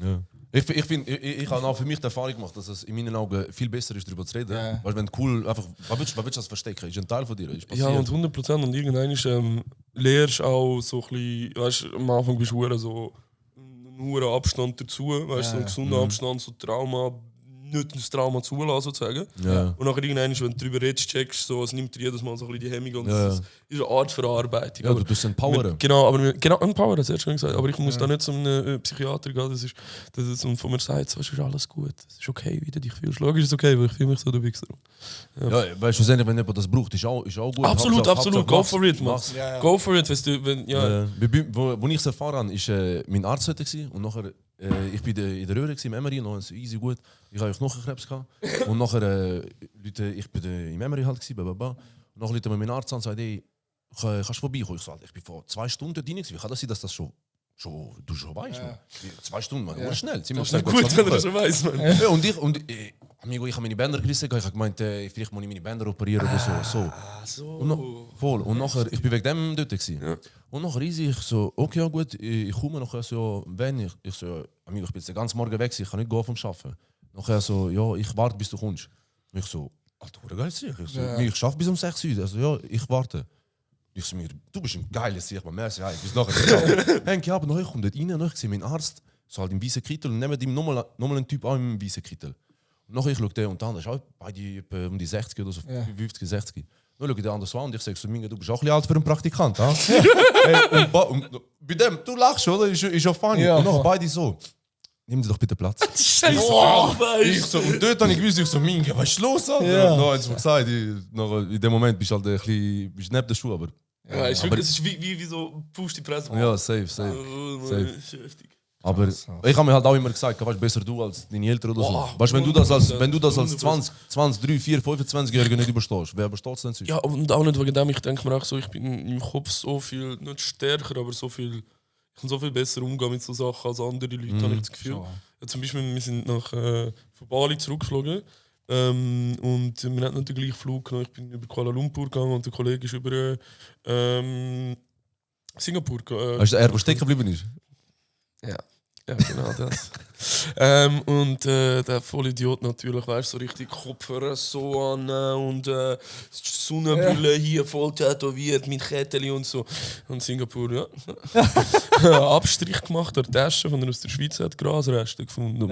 Ja. Ich habe auch für mich die Erfahrung gemacht, dass es in meinen Augen viel besser ist, darüber zu reden. Ja. Weil wenn du cool einfach, was willst du das verstecken? Ist ein Teil von dir. Ist ja, und 100%. Und irgendwann lehrst du auch so ein bisschen, weißt du, am Anfang bist du so einen Abstand dazu, weißt du, so einen gesunden Abstand, so Trauma, nicht das Trauma zulassen, sozusagen. Ja. Und nachher irgendwann, wenn du darüber redest, checkst du, es nimmt dir jedes Mal so ein bisschen die Hemmung und das ist eine Art Verarbeitung. Ja, aber du bist empowern. Genau, empowern, das hast du schon gesagt. Aber ich muss da nicht zu einem Psychiater gehen, das ist von mir sagt, so, es ist alles gut, es ist okay, wie du dich fühlst. Logisch ist es okay, weil ich fühle mich so der Wichser. Ja, weißt du, wenn jemand das braucht, ist auch gut. Absolut, go for it, man. Go for it, weißt du, Wo ich es erfahren habe, war mein Arzt heute und nachher ich war in der Röhre im Emery, noch easy gut. Ich hatte Knochenkrebs und nachher ich bin im Emery halt gsi, Und nachher Leute mir meinen Arzt an und sagt, hey, kannst du vorbeikommen? Ich so, ich bin vor 2 Stunden dort rein. Wie kann das sein, dass das du schon weißt? Ja. 2 Stunden, man, schnell. Das ist gut, wenn du das schon weißt, man. Ja, und ich habe meine Bänder gerissen, ich habe gemeint, vielleicht muss ich meine Bänder operieren oder so. So. Und nachher, ich bin wegen dem dort gewesen. Ja. Und nachher easy, ich so, okay, ja gut, ich komme nachher so, wenn ich so, amigo, ich bin jetzt den ganzen Morgen weg, ich kann nicht gehen vom Arbeiten. Nachher so, ja, ich warte, bis du kommst. Und ich so, Alter, geil sicher. Ich so, ich schaffe bis um 6 Uhr. Also ja, ich warte. Ich so mir, du bist ein geiler Sicher, man merkt ja, bis nachher. Henk, ja, aber nachher kommt dort rein, nachher sehe meinen Arzt, so halt im weißen Kittel und nehmt ihm nochmal einen Typ an im weißen Kittel. Und nachher ich schaue den und der andere ist auch beide um die 60 oder so, 50, 60. Dann schaue ich den anderen so an und ich sage so, Minga, du bist auch ein bisschen alt für einen Praktikant, ha? Hey, und bei dem, du lachst, oder? Ist ja funny. Ja, und nachher beide so. Nimm dir doch bitte Platz. Scheiße, ich so, und dort habe ich gewusst, ich so, Minga, was ist los, Alter? Ja. No, jetzt gesagt, in dem Moment bist du halt ein bisschen, bist neben der Schuhe, aber... Ja, ist wirklich, es ist wie so Fuß die Presse. Ja, safe. Safe. Aber ich habe mir halt auch immer gesagt, weißt, besser du als deine Eltern oder so. Weißt, wenn du das als 20, 3, 4, 25-Jähriger nicht überstehst, wer übersteht es denn sonst? Ja, und auch nicht wegen dem, ich denke mir auch so, ich bin im Kopf so viel, nicht stärker, aber so viel, ich kann so viel besser umgehen mit so Sachen als andere Leute, habe ich das Gefühl. Ja, zum Beispiel, wir sind von Bali zurückgeflogen und wir hatten nicht den gleichen Flug genommen. Ich bin über Kuala Lumpur gegangen und der Kollege ist über Singapur gegangen. Weißt du, der stecken geblieben ist? Ja, genau das. Und der Vollidiot natürlich, weißt du, so richtig Kopfhörer so an und Sonnenbrille hier voll tätowiert mit Kettchen und so. Und Singapur, ja. Abstrich gemacht an der Tasche, von aus der Schweiz hat Grasreste gefunden.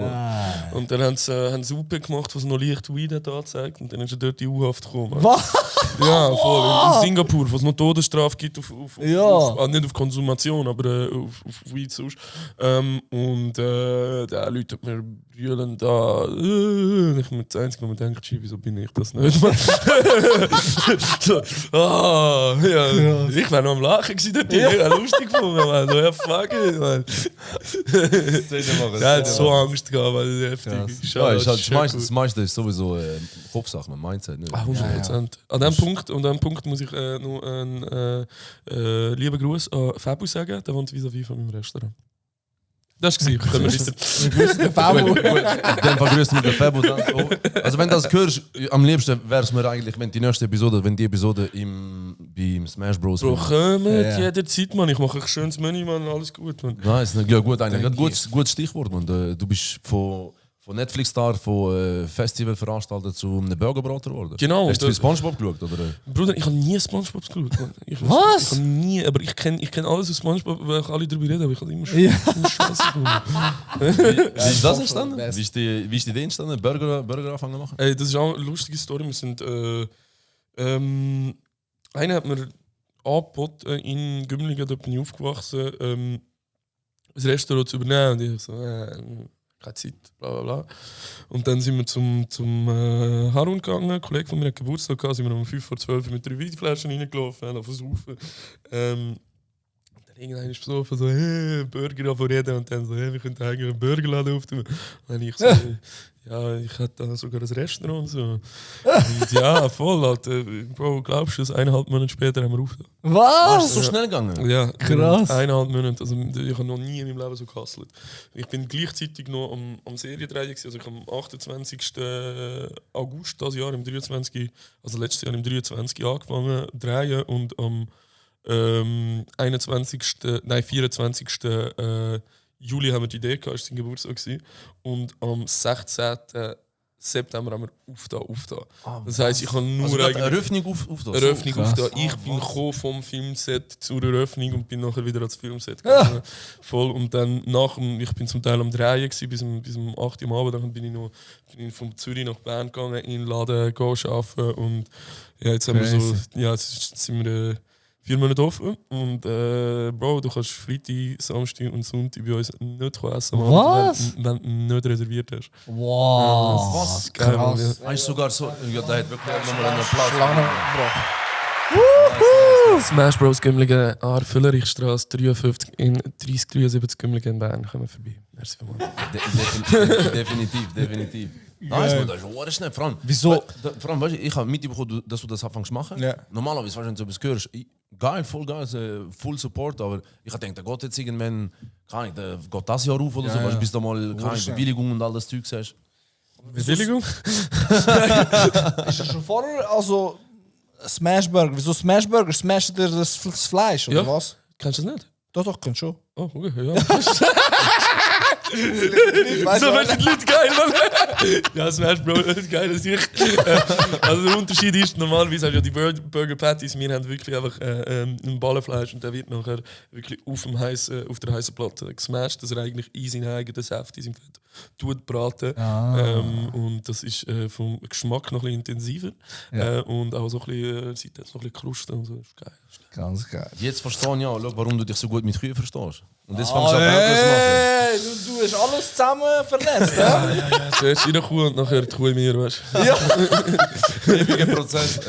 Und dann haben sie UP gemacht, was noch leicht Weed hat angezeigt und dann ist er dort in U-Haft gekommen. Was? Ja, voll. In Singapur, wo es noch Todesstrafe gibt auf nicht auf Konsumation, aber auf Weed sonst. Und der Leute hat mir brüllen da. Ich bin das Einzige, was man denkt, wieso bin ich das nicht? So, ja. Ich wäre noch am Lachen gewesen, dort. Ich wäre lustig gefunden. Also, ja, fuck it, man. Der hat so Angst gehabt, weil das heftig ist. Ja, das meiste ist sowieso Kopfsache, mein Mindset. Nicht? 100%. An dem Punkt muss ich noch einen lieben Gruß an Fabu sagen, der wohnt vis-à-vis von meinem Restaurant. Das war es. Können wir wissen. Der Fabu. Dann vergrüßt mit der Fabo dann. Also wenn du das hörst, am liebsten wäre es mir eigentlich, wenn die nächste Episode, wenn die Episode beim Smash Bros. Bro, kommt jederzeit, Mann. Ich mache ein schönes Menü, Mann. Alles gut, Mann. Nice, ja gut, eigentlich. Gutes Stichwort, Mann. Du bist von Netflix-Star, von Festivalveranstalter zu einem Burgerbrater geworden. Genau. Hast du viel SpongeBob geschaut, oder? Bruder, ich habe nie SpongeBob geschaut. Mann. Was? Ich habe nie, aber ich kenn alles aus SpongeBob, weil ich alle darüber rede, aber ich habe immer Scheiße gefunden. Wie ist das entstanden? Wie ist die Idee entstanden? Burger anfangen zu machen? Ey, das ist auch eine lustige Story. Wir sind, einer hat mir angeboten, in Gümligen, da bin ich aufgewachsen, das Restaurant zu übernehmen. Und ich so, keine Zeit, bla bla bla. Und dann sind wir zum Harun gegangen, ein Kollege von mir hat Geburtstag gehabt, sind wir um 5 vor 12 mit 3 Weinflaschen reingelaufen, haben versuchen. Und dann irgendwann ist besoffen, so, Burger reden und dann so, wir könnten eigentlich einen Burgerladen auftun. Und dann ich so, ja, ich hätte da sogar ein Restaurant und so. Und ja, voll, Alter. Bro, glaubst du, 1,5 Monate später haben wir aufgetan. Was? Ist so schnell gegangen? Ja, Krass. 1,5 Monate. Also, ich habe noch nie in meinem Leben so gehustelt. Ich bin gleichzeitig noch am Seriendrehen gewesen. Also ich habe am 28. August dieses Jahr, im 23, also letztes Jahr im 23 angefangen zu drehen und am 24. Juli haben wir die Idee gehabt, es war sein Geburtstag gewesen. Und am 16. September haben wir aufgetan. Das heisst, ich habe nur also eigentlich Eröffnung aufgetan. Eröffnung aufgetan. Ich bin gekommen vom Filmset zur Eröffnung und bin nachher wieder ans Filmset gegangen. Voll. Und dann ich bin zum Teil am Drehen gewesen, bis um 8 Uhr am Abend. Dann bin ich von Zürich nach Bern gegangen, in den Laden arbeiten. Und ja, jetzt haben wir so, ja, jetzt sind wir 4 Monate offen und Bro, du kannst Freitag, Samstag und Sonntag bei uns nicht essen, Was? wenn du nicht reserviert hast. Wow. Was? Geil, Mann, Krass. ja. Ist sogar so, ja, da hat wirklich nochmal einen Applaus. Smash Bros Gümligen, Füllerich-Straße 53 in 3073 Gümligen in Bern. Kommen vorbei. Merci vielmals. Definitiv. Nice, man, das ist auch schnell. Vor allem, Wieso? Vor allem, weißt du, ich habe mitbekommen, dass du das anfängst zu machen. Ja. Normalerweise, wenn du etwas hörst, geil, voll geil, full Support, aber ich denke, der geht jetzt irgendwann, keine Ahnung, der geht das Jahr auf oder so, weißt du, bis du mal keine Bewilligung und all das Zeug hast. Bewilligung? Ist das schon vorher, also Smashburger? Wieso Smashburger? Smasht ihr das Fleisch oder Ja. was? Kennst du das nicht? Doch, kennst du schon. Oh, okay, ja. Weißt So du, werden die Leute geil, Mann. Ja, Smash Bro, das ist geil, das ist Also der Unterschied ist, normalerweise hast du ja die Burger Patties, wir haben wirklich einfach ein Ballenfleisch und der wird nachher wirklich auf der heißen Platte gesmashed, dass er eigentlich in seinen eigenen Saft, in seinem Fett braten. Und das ist vom Geschmack noch ein bisschen intensiver und auch so ein bisschen, sieht jetzt noch ein bisschen Kruste und so, das ist geil. Ganz geil. Jetzt verstehe ich auch, warum du dich so gut mit Kühen verstehst. Und jetzt fängst du an, Burger zu machen. Hey, du hast alles zusammen vernetzt, ja? Zuerst in der Kuh und nachher die Kuh in mir, weißt du? Ein ewiger Prozess.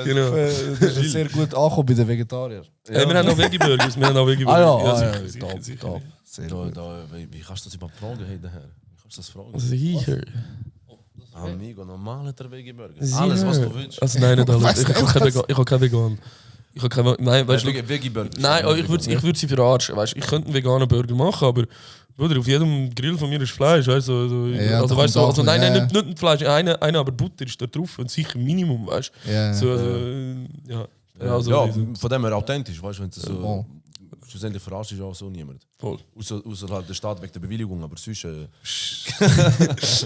Genau. Das ist sehr gut angekommen bei den Vegetariern. Hey, wir haben auch Veggie-Burgers, sicher, top, sicher. top. Sehr gut. Wie kannst du das überhaupt fragen, hey, daher? Wie kannst du das fragen? Sicher. Amigo, normal hat er Veggie-Burger. Sicher. Alles, was du willst. Also nein, nicht alles. Ich habe kein Vegan. Nein, weißt du, Veggie-Burger. nein, ich würde sie verarschen. Weißt, ich könnte einen veganen Burger machen, aber Bruder, auf jedem Grill von mir ist Fleisch. Weißt, Ja, also, da weißt, kommt auch nein, ein- nicht Fleisch, eine, aber Butter ist da drauf und sicher Minimum, weißt du. Ja, So, ja. Also, Ja, von dem her authentisch, weißt du, wenn du so. Voll. Schlussendlich verarscht ist auch so niemand. voll. Außer halt der Staat wegen der Bewilligung, aber sonst.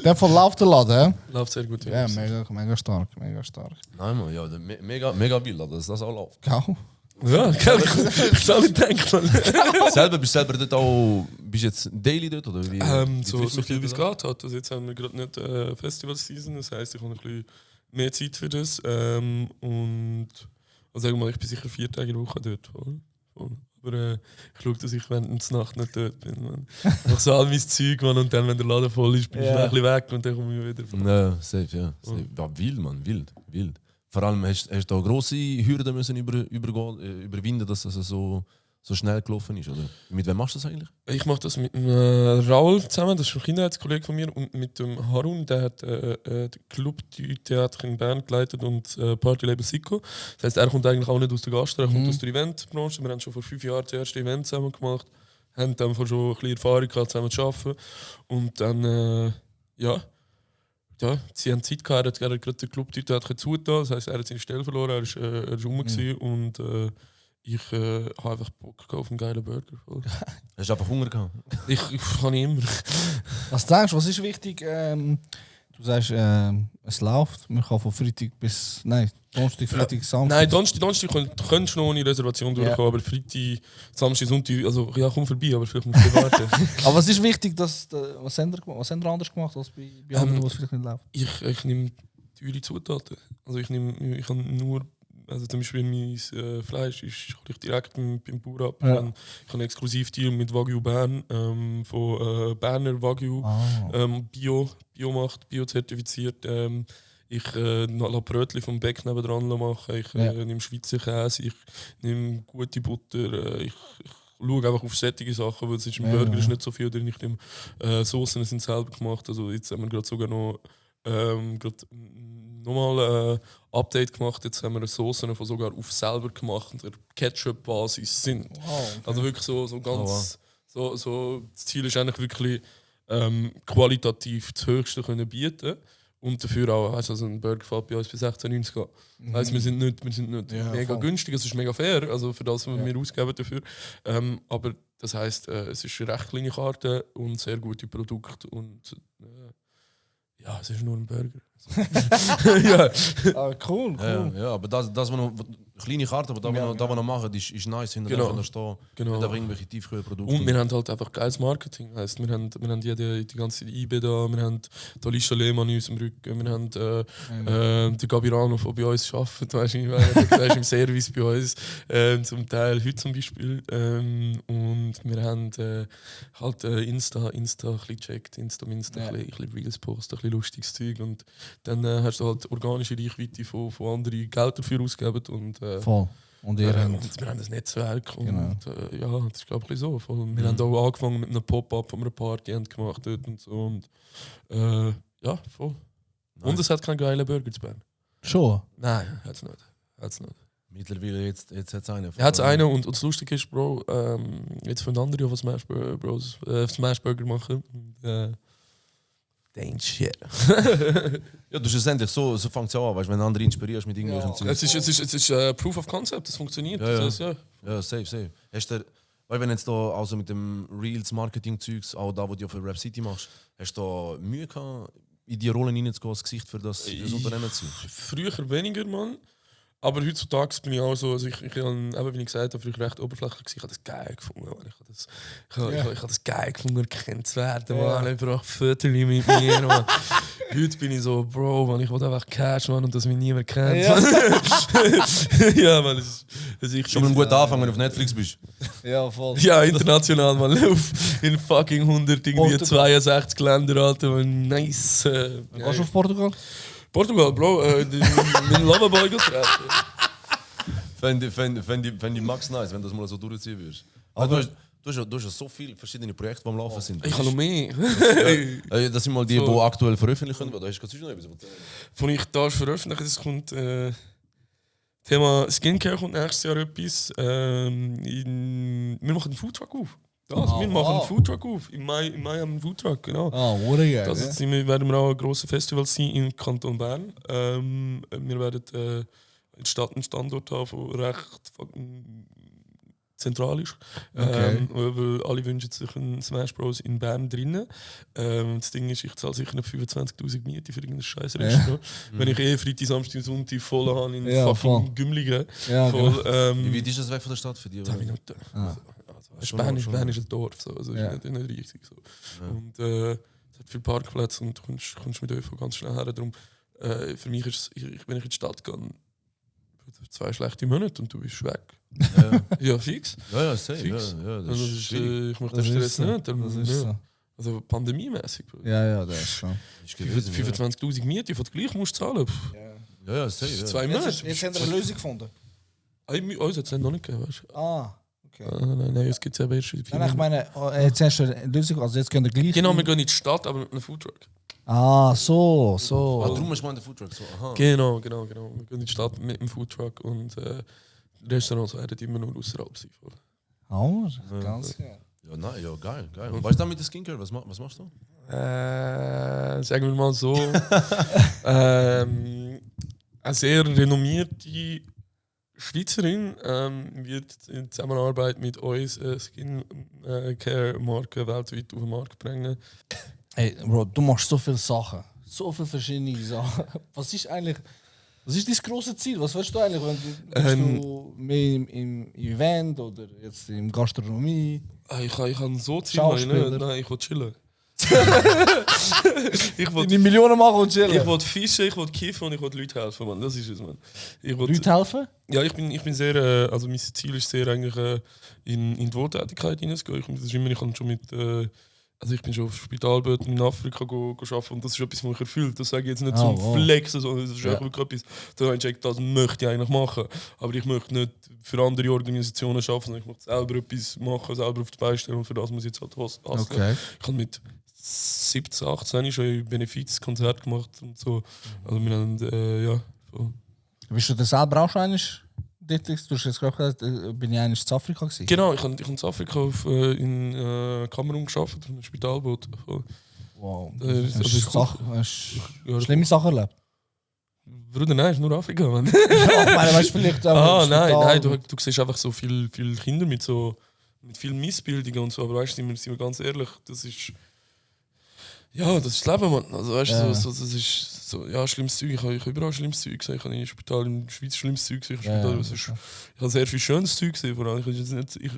Der von läuft der Laden, Läuft sehr gut. ja? Ja, mega stark, mega stark. Nein, man, ja, mega wild, dass das auch läuft. Gau? Ja, ich soll nicht denken. Bist du selber dort auch. Bist du jetzt daily dort? Oder wie, So viel wie es geht hat. Also jetzt haben wir gerade nicht Festival-Season, das heisst, ich habe ein bisschen mehr Zeit für das. Und also sagen wir mal, ich bin sicher 4 Tage in der Woche dort. Voll. Aber ich schaue, dass ich während der Nacht nicht dort bin. Man. Ich so all mein Zeug, man, und dann, wenn der Laden voll ist, bin ich schnell ein bisschen weg und dann komme ich wieder. Ja, safe, ja. Safe. Ja, wild, man, wild. Vor allem hast du da grosse Hürden müssen überwinden, dass das so schnell gelaufen ist, oder? Mit wem machst du das eigentlich? Ich mache das mit dem Raul zusammen, das ist ein Kindheitskollege von mir, und mit dem Harun, der hat den Club Theater in Bern geleitet und Partylabel Siko. Das heisst, er kommt eigentlich auch nicht aus der Gastro, er kommt aus der Eventbranche. Wir haben schon vor 5 Jahren das erste Event zusammen gemacht, haben dann schon ein bisschen Erfahrung gehabt, zusammen zu arbeiten. Und dann, ja, sie haben Zeit gehabt, er hat gerade den Club Theater zugetan, das heisst, er hat seine Stelle verloren, er ist rum gewesen, und ich habe einfach Bock auf einen geilen Burger. Hast du einfach Hunger gehabt? Ich kann immer. Was denkst du, was ist wichtig? Du sagst, es läuft, man kann von Freitag bis. Nein, Donnerstag, Freitag, Samstag. Nein, Donnerstag könntest du noch ohne Reservation durchkommen, aber Freitag, Samstag, Sonntag, also ja, komm vorbei, aber vielleicht musst du warten. Aber was ist wichtig, dass, was haben ihr anders gemacht als bei anderen, wo es vielleicht nicht läuft? Ich nehme teure Zutaten. Also ich habe nur, also zum Beispiel mein Fleisch hole ich direkt beim Bauer ab. Ja. Ich habe einen Exklusivdeal mit Wagyu Bern, von Berner Wagyu, Bio macht, Bio-zertifiziert. Ich lasse Brötchen vom Beck nebendran machen, ich nehme Schweizer Käse, ich nehme gute Butter, ich schaue einfach auf solche Sachen, weil es ist im Burger ist nicht so viel drin. Ich nehme Soßen sind selber gemacht, also jetzt haben wir gerade sogar noch nochmal Update gemacht. Jetzt haben wir Soßen von sogar auf selber gemacht, der Ketchup-Basis sind. Wow, okay. Also wirklich so ganz. So, das Ziel ist eigentlich wirklich qualitativ das Höchste können bieten und dafür auch, also ein Burger fällt bei uns bei 16,90 an. Also wir sind nicht mega voll. günstig, es ist mega fair, also für das, was wir ausgeben dafür. Aber das heisst, es ist eine recht kleine Karte und sehr gute Produkte und ja, es ist nur ein Burger. Ja. Cool. Ja, aber das was noch kleine Karte, aber was wir noch machen, ist nice, hinter Genau. da stehen. Genau. Da irgendwelche Tiefkühlprodukte. Und wir haben halt einfach geiles Marketing. Heisst, wir haben die ganze IB da, wir haben Alicia Lehmann in unserem Rücken, wir haben den Gabirano, der bei uns arbeitet, weißt du, der ist im Service bei uns, zum Teil heute zum Beispiel. Und wir haben halt Insta ein bisschen gecheckt, Insta ein bisschen Reels posten, ein bisschen lustiges Zeug. Und dann hast du halt organische Reichweite von anderen Geld dafür ausgegeben. Und, Voll. Und ihr habt. und wir haben ein Netzwerk und Genau. ja, das ist glaube ich so. Voll. Wir haben auch angefangen mit einem Pop-up, wo wir eine Party haben gemacht dort und so. Und ja, voll. Nice. Und es hat keinen geilen Burger zu Bern. Schon. Nein, hat es nicht. Mittlerweile jetzt hat es einen. Er hat einen und das Lustige ist, Bro, jetzt von anderen, die Smash Burger machen. Und, ain't shit. Ja, du schlussendlich so fängt es an, weißt, wenn andere inspirierst mit irgendwelchen Zeugs. Es ist Proof of Concept, das funktioniert. Ja, ja. Das, ja. Ja, safe. Hast du, Weil wenn jetzt da also mit dem Reels-Marketing-Zeugs, auch da, wo du für Rap City machst, hast du da Mühe gehabt, in die Rollen reinzugehen, das Gesicht für das Unternehmen zu sein? Früher weniger, Mann. Aber heutzutage bin ich auch so, also ich habe, eben, wie ich gesagt habe, früher recht oberflächlich gewesen. Ich habe das geil gefunden, Mann. Ich habe das geil gefunden, erkannt zu werden, Mann. Ich brauche Fotos mit mir, Mann. Heute bin ich so, Bro, Mann, ich will einfach Cash, Mann, und dass mich niemand kennt. Ja, Mann, das ist Schon mal ein guter Anfang, wenn du auf Netflix bist. Ja, voll. Ja, international, man. In fucking 162 Länder, Alter. Man. Nice. Gehst du auf Portugal? Portugal, Bro. Mein Loverboy getroffen. Fände ich max nice, wenn du das mal so durchziehen würdest. Aber du hast ja so viele verschiedene Projekte, die am Laufen sind. Ich habe noch mehr. Das sind mal die, die aktuell veröffentlichen. Da hast du noch etwas erzählen. Von ich darf veröffentlichen, es kommt Thema Skincare kommt nächstes Jahr etwas. Wir machen einen Foodtruck auf. Wir machen einen Foodtruck auf. Im Mai haben wir einen Foodtruck, genau. Wurde geil. Das werden wir auch ein grosses Festival sein im Kanton Bern. Wir werden in der Stadt einen Standort haben, der recht zentral ist. Okay. Weil alle wünschen sich einen Smash Bros in Bern drinnen. Das Ding ist, ich zahle sicher nicht 25'000 Miete für irgendein scheiß Restaurant. Wenn ich Freitag, Samstag, Sonntag voll habe in fucking Gümligen. Ja, voll, Wie weit ist das weg von der Stadt für dich? 10 Minuten. Schon Bern noch. ist ein Dorf, so. Also ist nicht riesig. So. Und es hat viele Parkplätze und du kommst mit ÖV ganz schnell her. Darum, für mich ist es, wenn ich in die Stadt gehe, 2 schlechte Monate und du bist weg. Ja, fix. Ja, safe. Fix. Ja, das Also, ist schwierig. ich möchte Das den ist Stress so. nicht. Das ist so. Also pandemiemäßig. Ja, das ist schon. 25'000 Miete, die du gleich musst zahlen. Ja, safe. Ja. 2 Monate. Jetzt haben wir eine Lösung gefunden. Uns hat es noch nicht gegeben, weißt du? Okay. Nein, es gibt es eben erst in 4 Nein, ich meine, jetzt hast du eine Lösung, also jetzt können wir gleich... Genau, wir gehen in die Stadt, aber mit einem Foodtruck. So. Darum hast du mal einen Foodtruck so. Aha. Genau. Wir gehen in die Stadt mit dem Foodtruck und Restaurants werden immer nur außerhalb sein. Ganz geil. Ja, nein, ja, geil. Und weißt du mit der Skincare, was machst du? Sagen wir mal so, eine sehr renommierte Schweizerin wird in Zusammenarbeit mit uns Skincare-Marke weltweit auf den Markt bringen. Hey, Bro, du machst so viele Sachen. So viele verschiedene Sachen. Was ist dein grosses Ziel? Was willst du eigentlich? Bist du mehr im Event oder jetzt in Gastronomie? Ich kann so Ziel, Schauspieler. nein, ich will chillen. ich Die Millionen machen und chillen. will fischen, ich will kiffen und ich will Leuten helfen, Mann. Das ist es, Mann. Leute helfen? Ja, ich bin sehr, also mein Ziel ist sehr eigentlich in die Wohltätigkeit hineinzugehen. Ich habe schon mit, also ich bin schon auf Spitalbetten in Afrika arbeiten und das ist etwas, was mich erfüllt. Das sage ich jetzt nicht zum Flexen, sondern das ist wirklich etwas, da habe ich gesagt, das möchte ich eigentlich machen. Aber ich möchte nicht für andere Organisationen arbeiten, sondern ich möchte selber etwas machen, selber auf die Beine stellen und für das muss ich jetzt halt was. Okay. Ich habe mit 17, 18 schon ein Benefizkonzert gemacht und so. Also wir haben, ja. So. Bist du denn selber auch schon einmal dort? Du hast jetzt gerade gesagt, bin ich einmal in Afrika gewesen? Genau, ich habe in Afrika in Kamerun gearbeitet, auf einem Spitalboot. Wow. Also Schlimme Sachen erlebt? Bruder, nein, ist nur Afrika, Mann. Ich meine, weißt du, vielleicht auch nein, du siehst einfach so viele Kinder mit viel Missbildungen und so, aber weißt du, sind wir ganz ehrlich, das ist das Leben, Mann. Also weißt du, das ist so, ja, schlimmes Zeug. Ich habe überall schlimmes Zeug gesehen. Ich habe im Spital in der Schweiz schlimmes Zeug gesehen. Ich habe sehr viel schönes Zeug gesehen. Vor allem.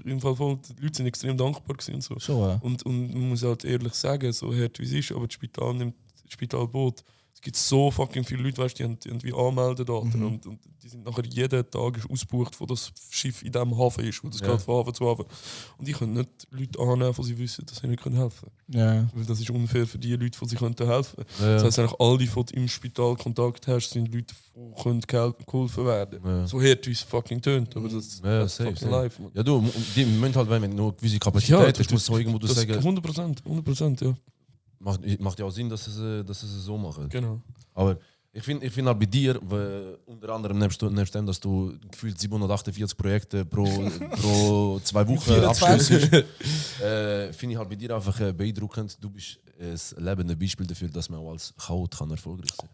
Im Fall voll, die Leute sind extrem dankbar gewesen und so. Schon, ja. Und man muss halt ehrlich sagen, so hart wie es ist, aber das Spitalboot. Es gibt so fucking viele Leute, weißt, die haben wie Anmeldedaten und die sind nachher jeden Tag ausgebucht, wo das Schiff in diesem Hafen ist, wo das geht von Hafen zu Hafen. Und ich kann nicht Leute annehmen, die sie wissen, dass sie nicht helfen können. Ja. Weil das ist unfair für die Leute, die sie helfen können. Ja. Das heisst, eigentlich alle, die du im Spital Kontakt hast, sind Leute, die geholfen werden. Ja. So hart wie es fucking tönt, aber das ist fucking live. Man. Ja, du, die müssen halt, wenn du noch gewisse Kapazität hast, musst du irgendwo das sagen. 100%, ja. Macht ja auch Sinn, dass sie es so machen. Genau. Aber ich finde halt bei dir, weil unter anderem nebst dem, dass du gefühlt 748 Projekte pro 2 Wochen abschließt, finde ich halt bei dir einfach beeindruckend. Du bist ein lebendes Beispiel dafür, dass man auch als Chaot kann erfolgreich sein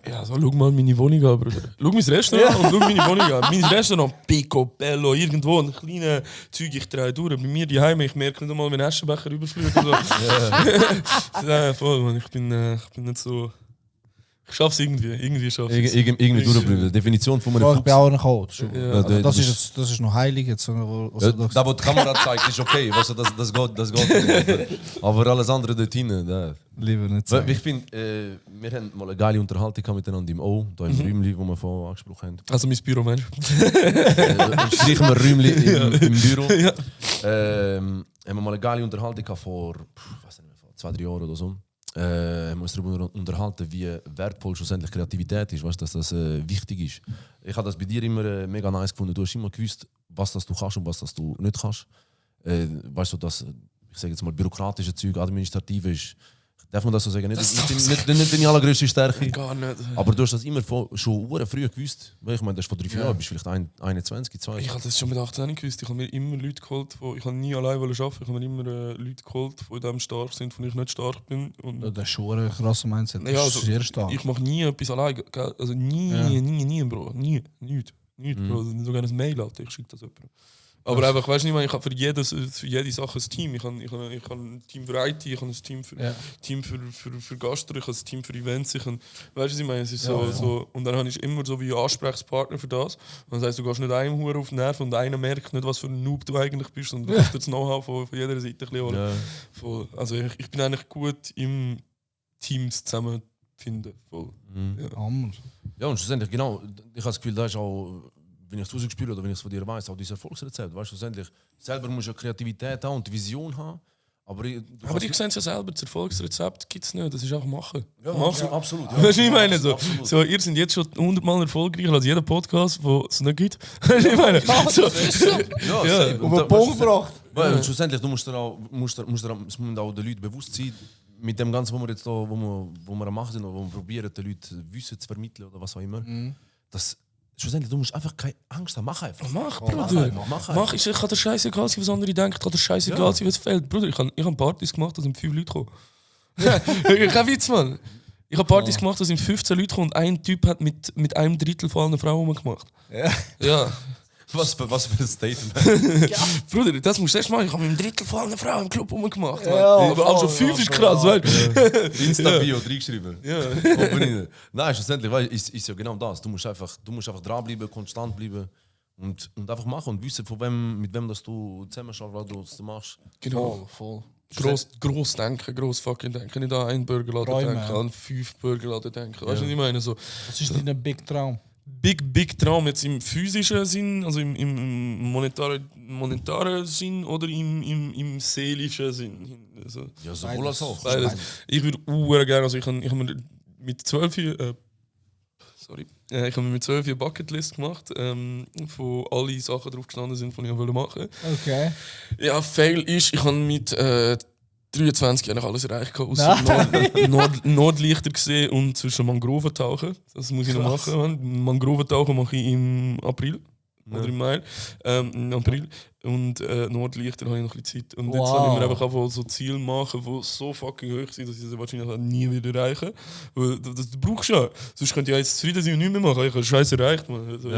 Ja, so, schau mal meine Wohnung an, Bruder. Schau mein Restaurant und schau meine Wohnung an. Mein Restaurant, Picobello, irgendwo ein kleines Zeug, ich drehe durch. Bei mir die Heime, ich merke nicht einmal, wenn Aschenbecher überfliegt oder so. Ja, voll, man. Ich bin nicht so... Ich schaff's irgendwie. Irgendwie schaff's es. Irgendwie durchbringen. Definition von einem Ich bin auch ein Code. Ja. Also das ist noch heilig jetzt. Da, wo die Kamera zeigt, ist okay. Weißt du, das geht. Aber alles andere dort hinten, da. Lieber nicht Weil ich finde, wir haben mal eine geile Unterhaltung miteinander im O, da im Räumli, wo wir vorhin angesprochen haben. Also mein Büro, Mensch. Streichen wir Räumli im Büro. Ja. Haben wir mal eine geile Unterhaltung gehabt vor 2-3 Jahren oder so. Haben wir uns darüber unterhalten, wie wertvoll schlussendlich Kreativität ist, weißt, dass das wichtig ist. Ich habe das bei dir immer mega nice gefunden. Du hast immer gewusst, was das du kannst und was das du nicht kannst. Weißt du, dass, ich sage jetzt mal, bürokratische Zeug, administrative ist, darf man das so sagen? Nicht deine allergrößte Stärke. Gar nicht. Aber du hast das immer schon früh gewusst. Weil ich meine, das ist vor 3-4 Jahren, bist du vielleicht 21, 2. Ich habe das schon mit 18 gewusst. Ich habe mir immer Leute geholt, ich habe nie allein arbeiten. Ich habe mir immer Leute geholt, die in dem stark sind, von denen ich nicht stark bin. Und Das ist schon ein krasser Mindset. Das ja, ist sehr stark. ich mache nie etwas allein. Gell? Also nie, Bro. Nichts, Bro. Sogar ein Mail, Alter. Ich schicke das jemandem. Aber einfach, weißt du, ich habe für jede Sache ein Team. Ich habe ein Team für IT, ich habe ein Team für Gastro, ich habe ein Team für Events. Weißt du, was ich meine? Es ist so, und dann habe ich immer so wie Ansprechpartner für das. Und das heisst, du gehst nicht einem Huren auf den Nerv und einer merkt nicht, was für ein Noob du eigentlich bist, sondern du hast das Know-how von jeder Seite ein bisschen. Ja. Voll. Also ich bin eigentlich gut im Teams zusammenfinden. Voll. Ja. Hammer. Ja, und schlussendlich, genau, ich habe das Gefühl, da ist auch, wenn ich es spiele oder wenn ich es von dir weiß, auch dieses Erfolgsrezept. Weißt du, schlussendlich, selber musst du ja Kreativität haben und die Vision haben. Aber ich sehe es ja selber, das Erfolgsrezept gibt es nicht, das ist einfach machen. Ja, machen. ja, absolut. Ja. Weißt du, was ich meine? Absolut. So, ihr seid jetzt schon 100-mal erfolgreicher als jeder Podcast, wo es nicht gibt. Weißt du, was ich meine? So. Ja, Ja. safe. Auf den Punkt gebracht. Weil schlussendlich, du musst es müssen auch den Leuten bewusst sein, mit dem Ganzen, was wir jetzt da, wo wir am machen sind, oder wo wir probieren, den Leuten Wissen zu vermitteln oder was auch immer. Das, schlussendlich, du musst einfach keine Angst haben. Mach einfach. Mach, Bruder. Mach. Ich kann dir scheißegal sein, was andere denken. Kann dir scheißegal sein, was fehlt. Bruder, ich hab Partys gemacht, da sind 5 Leute gekommen. Kein Witz, Mann. Ich habe Partys gemacht, da sind 15 Leute gekommen und ein Typ hat mit einem Drittel von allen Frauen gemacht. Ja. Was für ein Statement. Bruder, das musst du erst machen. Ich habe mit einem Drittel von allen Frauen im Club rumgemacht. Ja, aber also 5 ist krass, weißt du? Insta-Bio reingeschrieben. Ja. Nein, schlussendlich, weil ist ja genau das. Du musst einfach dranbleiben, konstant bleiben und einfach machen und wissen, mit wem das du zusammen schaust, was du machst. Genau. Voll. Gross denken, gross fucking denken. Nicht an einen Burgerladen Träumen. denken, an 5 Burgerladen denken. Weißt du, was ich meine? So, Was ist dein Big Traum? Big Traum jetzt im physischen Sinn, also im monetaren Sinn oder im seelischen Sinn? Also, Ja, sowohl als auch. beides. Ich würde gerne, also ich habe mir mit 12 ich habe mir mit 12 eine Bucketlist gemacht, wo alle Sachen drauf gestanden sind, die ich machen wollte. Okay. Ja, Fail ist, ich habe mit 23 eigentlich alles erreicht, außer Nordlichter gesehen und zwischen Mangroven tauchen. Das muss ich noch machen. Mangroven tauchen mache ich im April. Oder im Mai. Im April. Und Nordlichter habe ich noch ein bisschen Zeit. Und jetzt habe ich mir einfach einfach so Ziele machen, die so fucking hoch sind, dass ich sie wahrscheinlich nie wieder erreichen. Weil das brauchst du ja. Sonst könnte ich ja jetzt zufrieden sein und nichts mehr machen. Ich habe Scheiße erreicht. Man. Also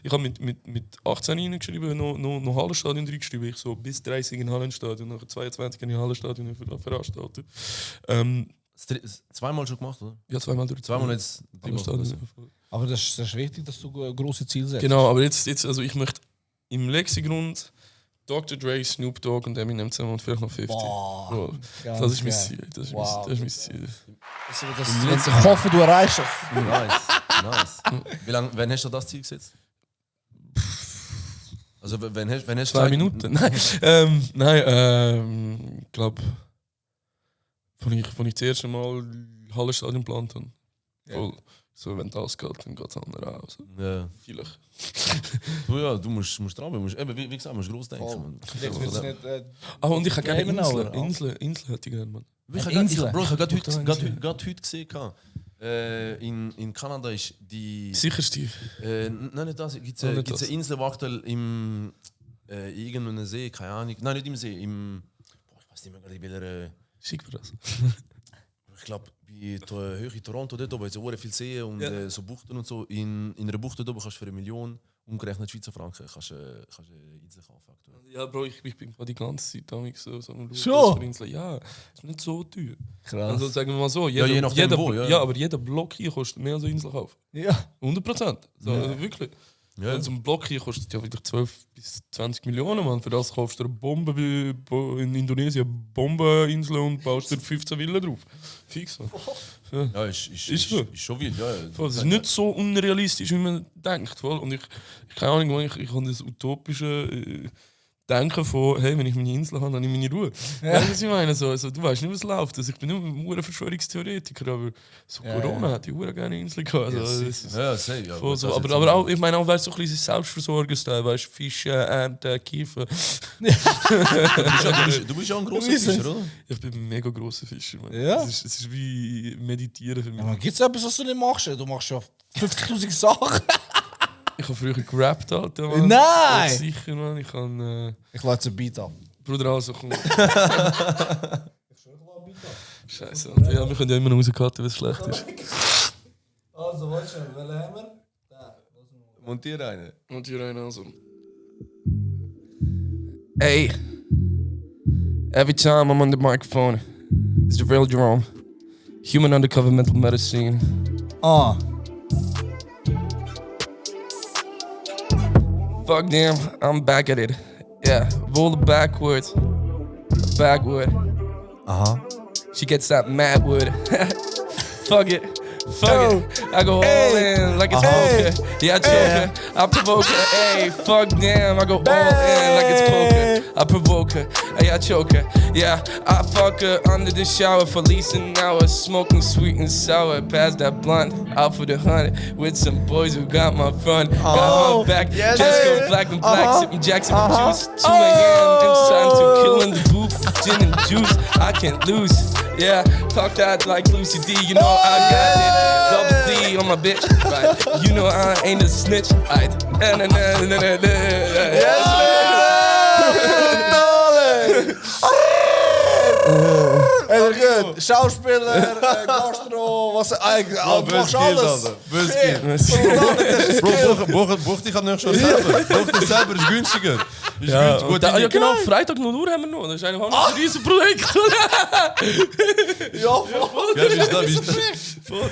ich habe mit 18 reingeschrieben, noch Hallenstadion reingeschrieben. Ich so bis 30 in Hallenstadion, nach 22 in Hallenstadion veranstaltet. Zweimal schon gemacht, oder? Ja, zweimal durch. Zweimal jetzt. Hallenstadion. Aber das ist wichtig, dass du große Ziele setzt. Genau, aber jetzt also ich möchte im Lexigrund Dr. Dre, Snoop Dogg und Eminem zusammen und vielleicht noch 50. Boah, Bro, das ist mein Ziel. Das ist mein Ziel. Ich hoffe, du erreichst es. Nice. Wann hast du das Ziel gesetzt? Also, wenn hast du 2 Minuten? Nein. Ich glaube, als ich das erste Mal Hallenstadion geplant habe. Voll. So, wenn das geht, dann geht es andere auch. Also, ja. vielleicht. Du musst dran, wie gesagt, musst groß denken. Und ich habe gerne Gamen Inseln hätte ich gerne, Mann. Ich habe gerade heute gesehen, in Kanada ist die... Sicherste. Nein, nicht das. Gibt es eine Insel, die aktuell im irgendeinem See, keine Ahnung. Nein, nicht im See, ich weiß nicht mehr, wie der... Schick mir das. Ich glaube, bei Höhe Toronto dort oben, so viel Seen und so Buchten und so. In einer Bucht dort oben kannst du für 1 Million, umgerechnet Schweizer Franken, kannst du Insel kaufen. Ja, Bro, ich bin die ganze Zeit damit so Schon? Insel. Ja, ist nicht so teuer. Krass. Also sagen wir mal so, je nachdem wo, ja. aber jeder Block hier kostet mehr als eine Insel kaufen. Ja. 100%. So, also wirklich. Ja. Also ein Block hier kostet ja wirklich 12 bis 20 Millionen, man. Für das kaufst du eine Bombe wie in Indonesien, Bombeninsel und baust dir 15 Villen drauf. Fix. Man. Ja, ist schon wild. Ja. Das ist nicht so unrealistisch, wie man denkt. Voll. Und ich keine Ahnung, ich habe das utopische Denken von, hey, wenn ich meine Insel habe, dann habe ich meine Ruhe. Ja. Weißt du, was ich meine? So, du weißt nicht, was läuft. Also ich bin nur ein Verschwörungstheoretiker, aber so Corona hat die Uhr gerne Insel gehabt. Also, safe. Ja, so, aber auch, ich meine auch, weißt du, so ein bisschen Selbstversorgersteil, weißt du, Fische, Enten, Kiefer. du bist ja ein grosser Fischer, oder? Ich bin ein mega grosser Fischer. Man. Ja. Es ist wie Meditieren für mich. Ja, gibt es etwas, was du nicht machst? Du machst ja 50'000 Sachen. Ich habe früher gerappt, Alter. Man. Nein! Sicher, man. Ich kann. Ich lade einen Beat ab. Bruder, also komm. Scheiße, Alter. Ja, wir können ja immer noch rauscutten, wenn es schlecht ist. Also, weißt du, welchen haben wir? Montier einen. Und hier rein also. Hey. Every time I'm on the microphone, it's the real Jerome. Human undercover mental medicine. Ah. Fuck them, I'm back at it. Yeah, roll it backwards. Backward. She gets that mad wood. Fuck it. Fuck it. I go all in like it's poker. Yeah, I choke her. I provoke her. Hey, fuck damn. I go all in like it's poker. I provoke her. Hey, I choke her. Yeah, I fuck her under the shower for at least an hour. Smoking sweet and sour. Pass that blunt out for the hunt with some boys who got my front. Got my back. Just go black and black. Sipping Jackson juice. 2 a.m. It's time to kill in the booth. Gin and juice. I can't lose. Yeah, talk that like Lucy D. You know I got it. Double D on my bitch. Right. You know I ain't a snitch. Right. Schauspieler, Gastro, was eigenlijk. Böse alles. Böse Bro, bucht dich nicht schon selber. Bucht dich selber, ist günstiger. Ist Ja, gut. ja, genau, Freitag 0 Uhr haben wir noch. Das ist eigentlich auch ein riesen Projekt. Ja, voll. Ja, wie ist das?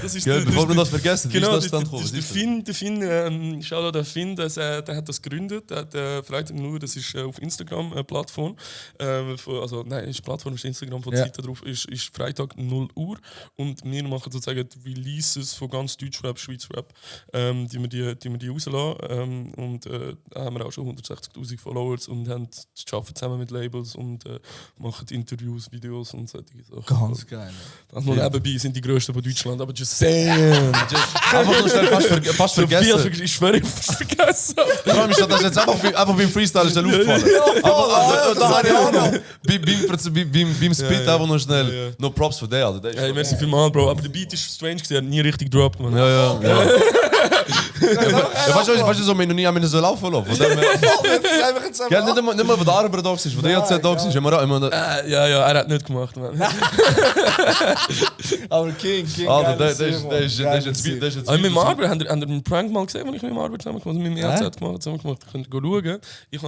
Das ist Bevor wir das vergessen, wie ist Genau, das dann gekommen? der Finn, Shoutout an Finn, der hat das gegründet, der hat Freitag nur, das ist auf Instagram eine Plattform, also nein, ist Plattform, ist Instagram, von der Seite drauf, ist Freitag 0 Uhr und wir machen sozusagen die Releases von ganz Deutschrap, Schweizrap, die wir rauslassen und da haben wir auch schon 160'000 Followers und arbeiten zusammen mit Labels und machen Interviews, Videos und solche Sachen. Ganz geil. Das nur nebenbei sind die grössten von Deutschland, aber just saying. Einfach nur schnell fast vergessen. Ich schwöre, ich hab's vergessen. Ich freue mich, dass das jetzt einfach beim Freestyle ist der Luft gefallen. Da habe ich auch noch. Beim Spit einfach noch schnell. No Props für den, Alter. Hey, merci vielmals, Bro. Aber der Beat ist strange gewesen, er hat nie richtig gedroppt, man. Ja. Weißt du, so, wenn du nie an mir so laufen lassen. Ja, nicht mal, wo der Arbeit da ist, wo der ELZ da ist. Ja, er hat nicht gemacht, man. Aber King. Alter, der ist jetzt Aber mit Margaret, habt ihr einen Prank mal gesehen, den ich mit Margaret zusammen gemacht habe? Mit dem ELZ zusammen gemacht. Könnt ihr schauen. Wir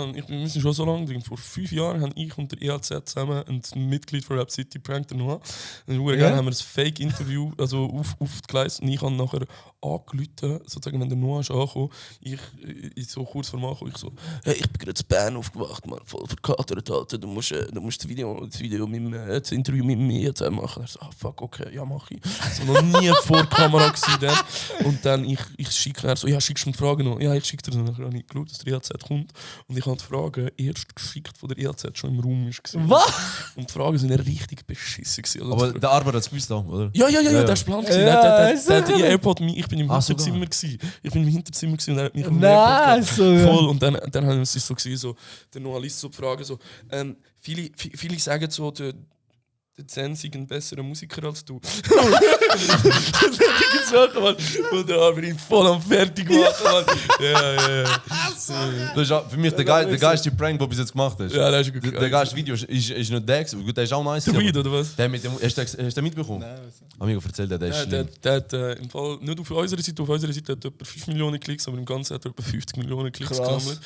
sind schon so lange, vor 5 Jahren haben ich und der ELZ zusammen ein Mitglied von Rap City prankt der Noah. Und gerne haben wir ein Fake-Interview also aufgegleist und ich habe nachher angerufen, sozusagen, wenn der Noah ist angekommen, ich so kurz vor dem Ankommen, ich so, hey, ich bin gerade in Bern aufgewacht, man, voll verkatert, Alter, du musst das Interview mit mir zusammen machen. Er so, fuck, okay, ja, mach ich. So noch nie vor Kamera gewesen dann. Und dann ich schicke er so, ja, schickst du mir die Fragen noch? Ja, ich schicke dir dann. Dann habe ich geschaut, dass der ELZ kommt. Und ich habe die Fragen erst geschickt, von der ELZ schon im Raum war. Was? Und die Fragen sind richtig beschissen gewesen. Also aber der Arbeit hat es gewusst, oder? Ja, der ist Plan gewesen. Der hat die AirPod, ich bin im Hinterzimmer gewesen. Ich bin im Hinterzimmer gewesen und er hat mich im AirPod voll. Und dann haben wir es so gewesen, so, der Noah liest so die Fragen so, viele sagen so, der Zen sei ein besserer Musiker als du. Solche Sachen, Mann. Und da bin ich voll am fertig machen, Mann. Ja. Das ist auch für mich der geilste Prank, den du bis jetzt gemacht hast. Ja, das ist gut. Der geilste Video ist nicht der gewesen. Gut, der ist auch nice. Der aber Weed, oder was? Der mit dem, hast du den mitbekommen? Nein, Amigo, erzähl dir, der ist Ja, schlimm. der hat im Fall nicht auf unserer Seite hat er etwa 5 Millionen Klicks, aber im Ganzen hat er etwa 50 Millionen Klicks Krass. gesammelt.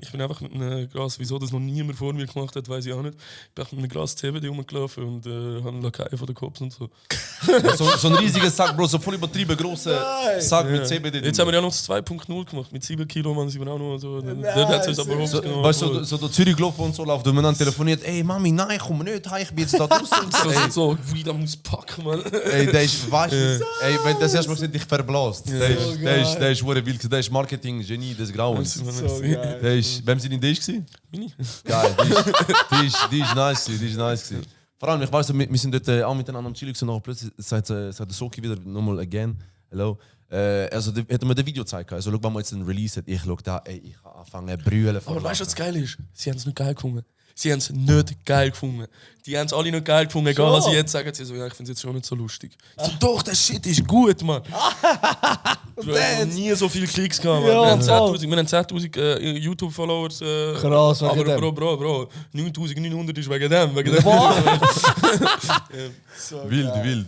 Ich bin einfach mit einem Glas, wieso das noch niemand vor mir gemacht hat, weiß ich auch nicht. Ich bin einfach mit einem Glas CBD rumgelaufen und habe einen Lakai von den Cops und so. So ein riesiger Sack, Bro, so voll übertrieben grosser Sack mit CBD. Jetzt haben wir ja noch das 2.0 gemacht, mit 7 Kilo, man, sind wir auch noch so. Dort hat es uns aber so, hops genommen. weißt du, so durch Zürich gelaufen und so läuft und man dann telefoniert, ey Mami, nein, komm nicht, hey, ich bin jetzt da draußen. Und so, so, wieder muss packen, man. ey, der ist, weißt du, ey, wenn das erstmal gesagt, dich verblasst. Der ist hure wild, der ist Marketing-Genie des Grauens. So geil. Der ist, wem sind in der gewesen? Mini. Geil, die ist nice gewesen. Vor allem, ich weiß, wir sind dort auch miteinander am Chillen und nachher plötzlich sagt der Soki wieder nochmal again, hello. Also hat er mir das Video gezeigt. Also schau, wenn man jetzt einen Release hat, ich schau da, ey, ich kann anfangen zu brüllen. Aber weißt du, was geil ist? Sie haben es nicht geil gefunden. Sie haben es nicht geil gefunden. Die haben es alle nicht geil gefunden. Egal was sie jetzt sagen, sie so, ja, ich finde es jetzt schon nicht so lustig. Ich so, doch, der Shit ist gut, Mann. Wir haben nie so viele Klicks gehabt, Mann. Ja, Wir haben 10.000 YouTube-Followers. Krass, wegen aber dem. Bro, 9.900 ist wegen dem. Wild.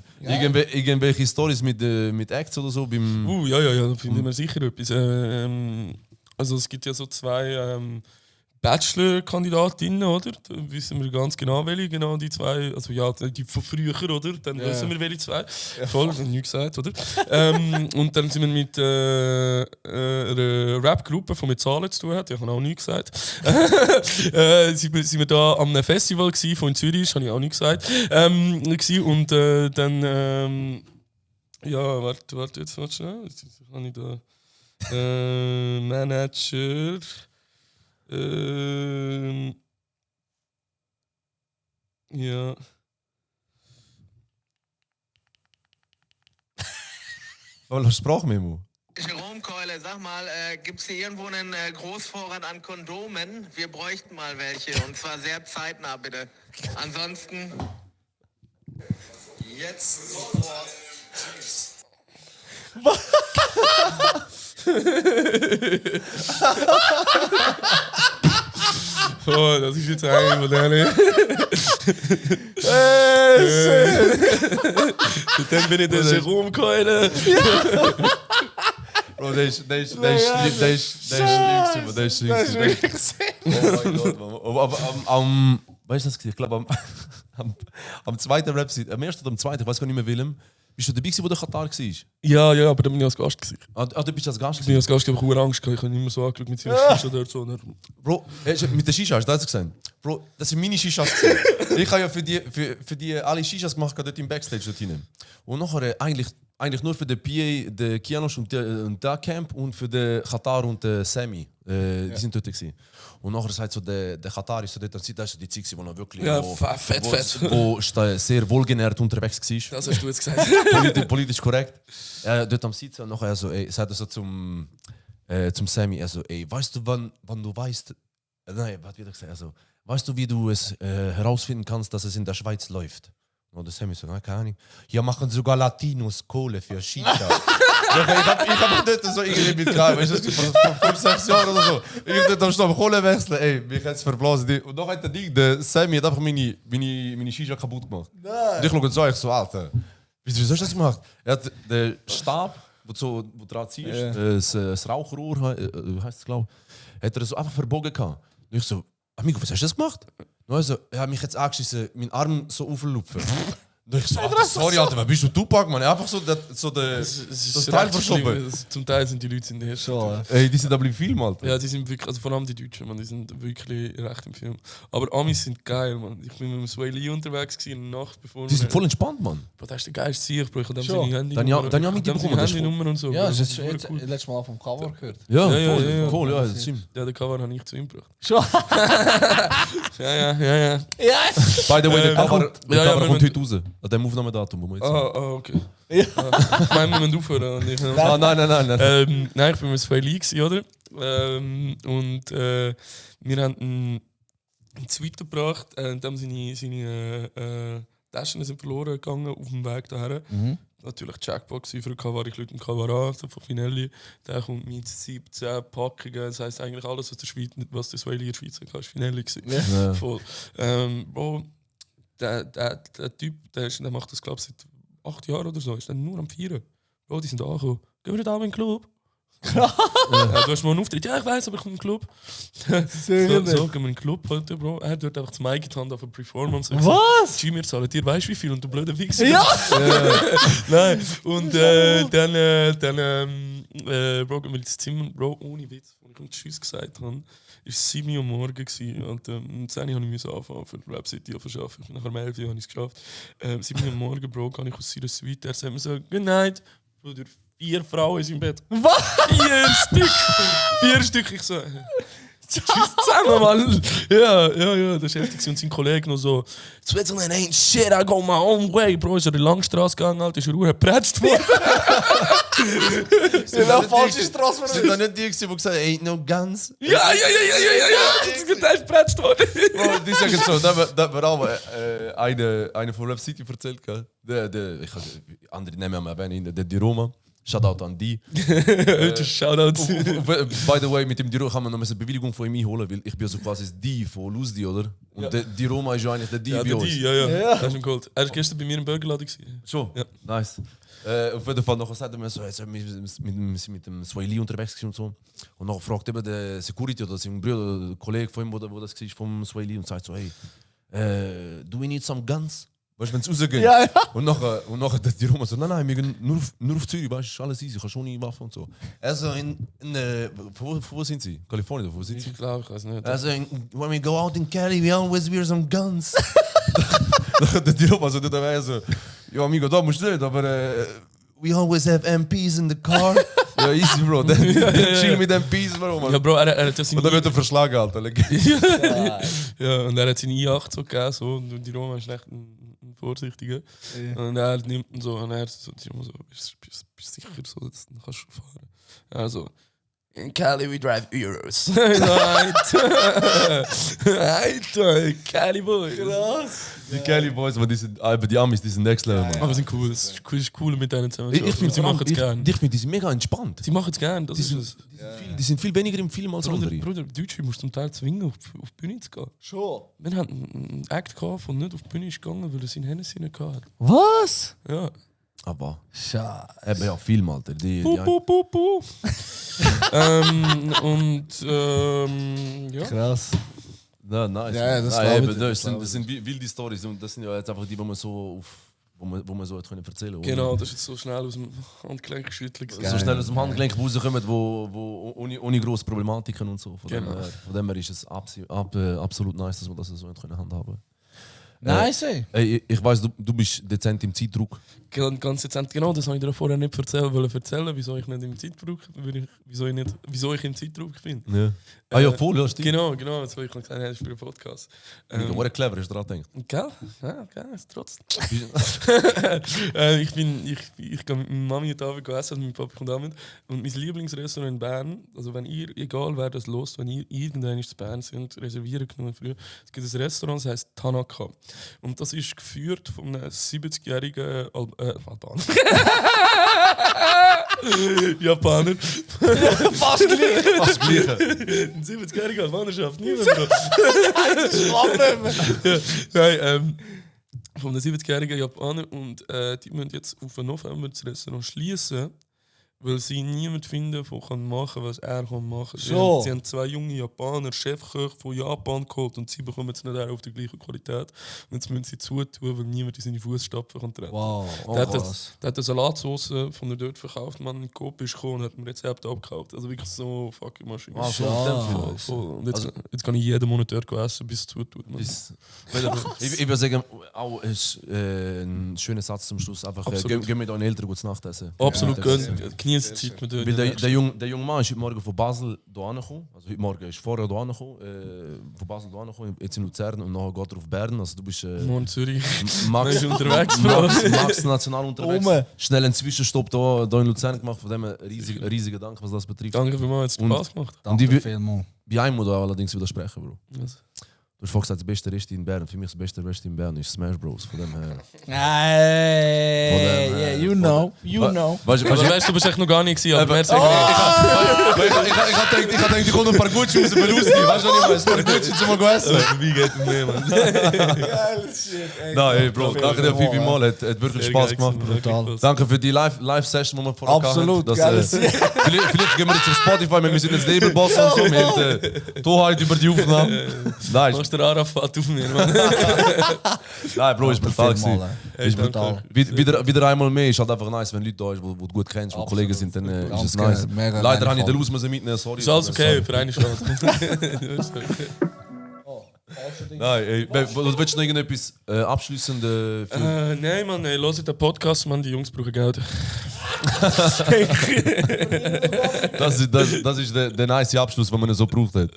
Irgendwelche Stories mit Acts oder so beim... Ja, da finden wir sicher etwas. Also es gibt ja so zwei Bachelor-Kandidatinnen, oder? Da wissen wir ganz genau, welche genau die zwei, also ja, die von früher, oder? Dann wissen wir, welche zwei. Voll, nichts gesagt, oder? Und dann sind wir mit einer Rap-Gruppe, die mit Zahlen zu tun hat, die haben auch nichts gesagt. sind wir da an einem Festival gewesen, von in Zürich, habe ich auch nicht gesagt. Und dann, ja, warte jetzt mal schnell. Jetzt habe ich da Manager. Ja. Oh, Sprachmemo. Jerome Keule, sag mal, gibt's hier irgendwo einen Großvorrat an Kondomen? Wir bräuchten mal welche und zwar sehr zeitnah, bitte. Ansonsten jetzt sofort. Tschüss. Oh, das ist jetzt eigentlich moderne. Dann bin ich der Jerome Keule. Bro, der ist schlimm. Oh mein Gott, Mann. Aber weißt du das? Ich glaube, am zweiten Rap-Seite, am ersten oder am zweiten, ich weiß gar nicht mehr, Willem, bist du dabei gewesen, wo der Katar war? Ja, aber da bin ich als Gast gewesen. Du bist als Gast Ich bin gewesen? als Gast, ich habe Angst gehabt. Ich habe nicht mehr so angeschaut mit seiner Shisha dort so. Bro, mit der Shisha, hast du das gesehen? Bro, das sind meine Shishas. Ich habe ja für die alle Shishas gemacht, dort im Backstage dort hinein. Und nachher eigentlich nur für den PA, den Kianosch und der Camp und für den Katar und den Sammy. Die sind dort gewesen. Und nachher sagt so der Katar ist so dort, das ist so die Zeit, wo er wirklich fett. wo sehr wohlgenährt unterwegs war. Das hast du jetzt gesagt. Politisch korrekt. Dort am Sitzen und nachher so, sagt er so zum Sammy, ey, weißt du, wann du weißt, nein, was wird er gesagt, weißt du, wie du es herausfinden kannst, dass es in der Schweiz läuft? Und der Sammy so, keine Ahnung. Hier machen sogar Latinos Kohle für Shisha. ich hab dort so irgendwie mitgekommen, weißt du, vor 5-6 Jahren oder so. Ich dort am Stopp Kohle wechseln, ey, mich hat's verblasen. Und dann hat der Sammy hat einfach meine Shisha kaputt gemacht. Und ich schaue so, Alter, wieso hast du das gemacht? Er hat den Stab, wo dran ziehst, das Rauchrohr, heißt es, glaube ich, hat er so einfach verbogen gehabt. Und ich so, Amigo, was hast du das gemacht? Und er so, er hat mich jetzt angeschissen, meinen Arm so auflupfen. Und ich so, Alter, sorry, Alter, wer bist du, Tupac, Mann? Einfach so das Teil verschoben. Zum Teil sind die Leute in der ersten. Ey, die sind aber im Film, Alter. Ja, die sind wirklich, also vor allem die Deutschen, man, die sind wirklich recht im Film. Aber Amis sind geil, man. Ich bin mit dem Sway Lee unterwegs gewesen, in der Nacht, bevor Die sind voll entspannt, Mann. Bro, das ist der geilste Sieg, Bro. Ich habe dem Schon. seine Handynummer. Dann ja mit dir bekommen, das ist Handynummer und so. Ja, Bro. das ist voll jetzt letztes Mal vom Cover gehört. Ja, Ja. voll, das stimmt. Ja, den Cover habe ich zu ihm gebracht. Schon. Ja. By the way, der Cover wir kommt müssen- heute raus. An dem Aufnahmedatum, wo wir jetzt sind. Okay. Ich meine, wir müssen aufhören. Und ich, Nein. nein, ich bin mit Sway Lee gewesen, oder? Wir haben einen Tweet gebracht, dem seine Taschen sind verloren gegangen auf dem Weg daher. Natürlich Jackpot für den Kavari, ich Leute im Kavara, so von Finelli. Der kommt mit 17 Packungen. Das heisst eigentlich alles, was der Schweiz, was der Swahili in der Schweiz hatte, war Finelli. Ja. Voll. Bro, der Typ, der macht das, glaube ich, seit 8 Jahren oder so. Ist dann nur am Feiern. Bro, die sind angekommen. Gehen wir da in den Club? Du hast mal einen Auftritt. Ja, ich weiss, aber ich komme in den Club. so, gehen wir in den Club heute, Bro. Er tut einfach das Mic in die Hand auf eine Performance. Was? Jimmy, wir zahlen dir, weißt du wie viel? Und du blöder Wichser. Ja! Nein. Und dann Bro, gehen wir ins Zimmer. Bro, ohne Witz, als ich ihm Tschüss gesagt habe, war es 7 Uhr morgen gewesen. Und um 10 Uhr musste ich anfangen für die Webseite zu arbeiten. Ich bin nachher um 11 Uhr es geschafft. 7 Uhr morgen, Bro, kann ich aus seiner Suite. Er sagt mir so, good night. Bruder, 4 Frauen in seinem Bett. Was? 4 Stück! 4 Stück! Ich so, tschüss zusammen, Mann! Ja, der Chef und sein Kollege noch so, Switzerland ain't shit, I go my own way. Bro, ist er in die Langstrasse gegangen, Alter, ist er geprätzt worden. Sind auch falsche Straße Sind da nicht die, die gesagt haben, ain't no guns? Ja! Der ist geprätzt worden. Bro, die sagen so, da war auch eine von Rap City erzählt, gell? Ich kann andere Namen erwähnen, der Diroma. Shoutout an die. Shoutout. By the way, mit dem Diro kann man noch eine Bewilligung von ihm einholen, weil ich bin so quasi das Die von Luzdi, oder? Und der Diroma ist ja eigentlich der Die bei uns. Ja. Das ist ein Gold. Er war gestern bei mir im Burgerladen. Schon? Ja. Nice. Auf jeden Fall noch sagt er mir so, wir sind mit dem Swahili unterwegs und so. Und dann fragt eben der Security oder sein Bruder oder der Kollege von ihm, wo das war, vom Swahili und sagt so, hey, do we need some guns? Weißt du, wenn es rausgeht? Ja. Und nachher die Roma so, nein, wir gehen nur auf Zürich, weißt du, alles easy, ich habe schon eine Waffe und so. Also von wo sind sie? Kalifornien, von wo sind sie? Ich glaube, ich weiß nicht. Also, when we go out in Cali, we always wear some guns. Die Roma so, so, ja, amigo, da musst du nicht, aber we always have MPs in the car. Ja, easy, Bro. Dann chill mit MPs, Bro, man. Ja, Bro, er hat das Und dann wird er verschlagen, Alter. Ja, und er hat seine I8 so gegeben, so, und die Roma ist echt ein Vorsichtiger. Und er nimmt ihn so, und er so, die Roma so, bist sicher so, das kannst du fahren. Also, in Cali we drive Euros. Alter, Cali Boy. Krass. Die Cali Boys, aber die Amis, die sind next level, man. Aber sie sind cool, es ist cool mit denen zusammen. Ich finde, sie machen es gerne. Ich finde, die sind mega entspannt. Sie machen es gerne, das ist es. Die sind viel weniger im Film als andere. Bruder, Deutsche musst zum Teil zwingen, auf die Bühne zu gehen. Schon. Wir hatten einen Act gehabt, der nicht auf die Bühne ist gegangen, weil er seinen Hennessy nicht hatte. Was? Ja. Aber Scheiße. eben ja, Film, Alter. Puh. Ja. Krass. Ja, nice. Ja, das Nein, glaub eben, ich, das das sind wilde Storys und das sind ja jetzt einfach die, wo man so erzählen können. Genau, das ist jetzt so schnell aus dem Handgelenk geschüttelt. So schnell aus dem Handgelenk rauskommen, wo ohne grosse Problematiken und so. Von dem her ist es absolut nice, dass wir das so handhaben können. Nice, ey. Ich weiss, du bist dezent im Zeitdruck. Ganz dezent, genau, das habe ich dir vorher nicht erzählen, wieso ich nicht im Zeitdruck wieso ich im Zeitdruck bin. Ja. Ja, voll, ja, stimmt. Genau, das habe ich gesagt, das ist für einen Podcast. War clever, hast du daran gedacht? Gell? Ja, ist trotzdem. Ich gehe mit meiner Mami heute Abend essen, und mein Papa kommt Abend. Und mein Lieblingsrestaurant in Bern, also wenn ihr, egal wer das lost, wenn ihr irgendwann in Bern sind, reservieren genug früh. Es gibt ein Restaurant, das heisst Tanaka. Und das ist geführt von einem 70-jährigen Albaner. Japaner. Fast gleich. Ein 70-jähriger Albaner schafft niemand, Bro. Nein, von einem 70-jährigen Japaner und die müssen jetzt auf den November das Restaurant schließen, weil sie niemand finden, der kann machen, was er kann machen. Sie haben 2 junge Japaner, Chefköche von Japan geholt und sie bekommen es nicht auf die gleiche Qualität. Und jetzt müssen sie zutun, weil niemand in seine Fußstapfen kann treten. Wow. Der hat eine Salatsauce von der dort verkauft, man in Coop ist gekommen und hat mir Rezept abgekauft. Also wirklich so fucking Maschine. Voll. Und jetzt kann ich jeden Monat dort essen, bis es zutut. Ich würde sagen, auch ein schöner Satz zum Schluss. Einfach, gehen mit euren Eltern gut Nachtessen. Absolut, genießen Zeit mit dort. Weil der junge Mann ist heute Morgen von Basel hierher angekommen. Also heute Morgen ist vorher hierher angekommen. Von Basel hierher angekommen, jetzt in Luzern und nachher geht er auf Bern. Also du bist in Zürich. Max unterwegs, Max national unterwegs. Schnell einen Zwischenstopp hier in Luzern gemacht. Von dem riesigen Dank, was das betrifft. Danke vielmals, hat Spaß gemacht. Danke vielmals. Bei einem muss ich allerdings widersprechen, Bro. Was? Du hast vorhin gesagt, das beste Restaurant in Bern. Für mich das beste Restaurant in Bern ist Smash Bros. Von dem her. Hey, yeah, you know. Weißt Also weißt du, bist echt noch gar nicht gewesen, aber merci. ich hab gedacht, ich komme ein paar Gucci raus für Lusti. Weißt du, was ich meine? Ein paar Gucci zum Essen. Wie geht es mir, Mann? Geil shit. Nein, hey, Bro, danke dir viel mal. Hat wirklich Spaß gemacht. Brutal. Danke für die Live-Session, die wir vorher Absolut, hatten. geiles Vielleicht gehen wir jetzt auf Spotify, wir sind jetzt Labelboss und so. Wir haben Torheit über die Aufnahme. Nice. Was der Arafat auf mir, Mann? Nein, Bro, ist brutal gewesen. Ist brutal. Wieder einmal mehr ist halt einfach nice, wenn Leute da sind, die du gut kennst, die Kollegen sind, dann ist es nice. Mega Leider geile habe ich den Folge. Los mitnehmen, sorry. Ist alles okay, für eine Chance. Nein, ey, willst du noch irgendetwas abschließend? Nein, Mann, ey, hört den Podcast, Mann, die Jungs brauchen Geld. Das ist der nice Abschluss, den man so braucht hat.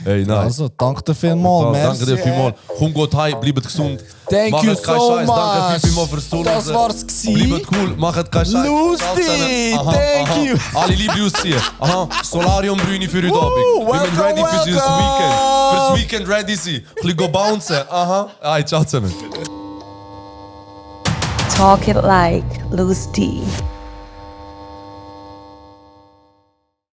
Hey, nice. Also, danke dir vielmals. Danke dir vielmals. Komm gut heim, bleibt gesund. Thank Macht you keinen so Scheiß. much. Danke vielmals fürs Zuhören. Das war's gsi. Bleibt cool, macht keinen Scheiß. Lustig, thank you. Alle Liebe ausziehen. Aha, Solarium Brüni für heute Abend. Wir sind welcome, ready für das welcome. Weekend. Fürs Weekend ready sein. Ein bisschen go bouncen. Aha. Ciao zusammen. Talk it like Loose D.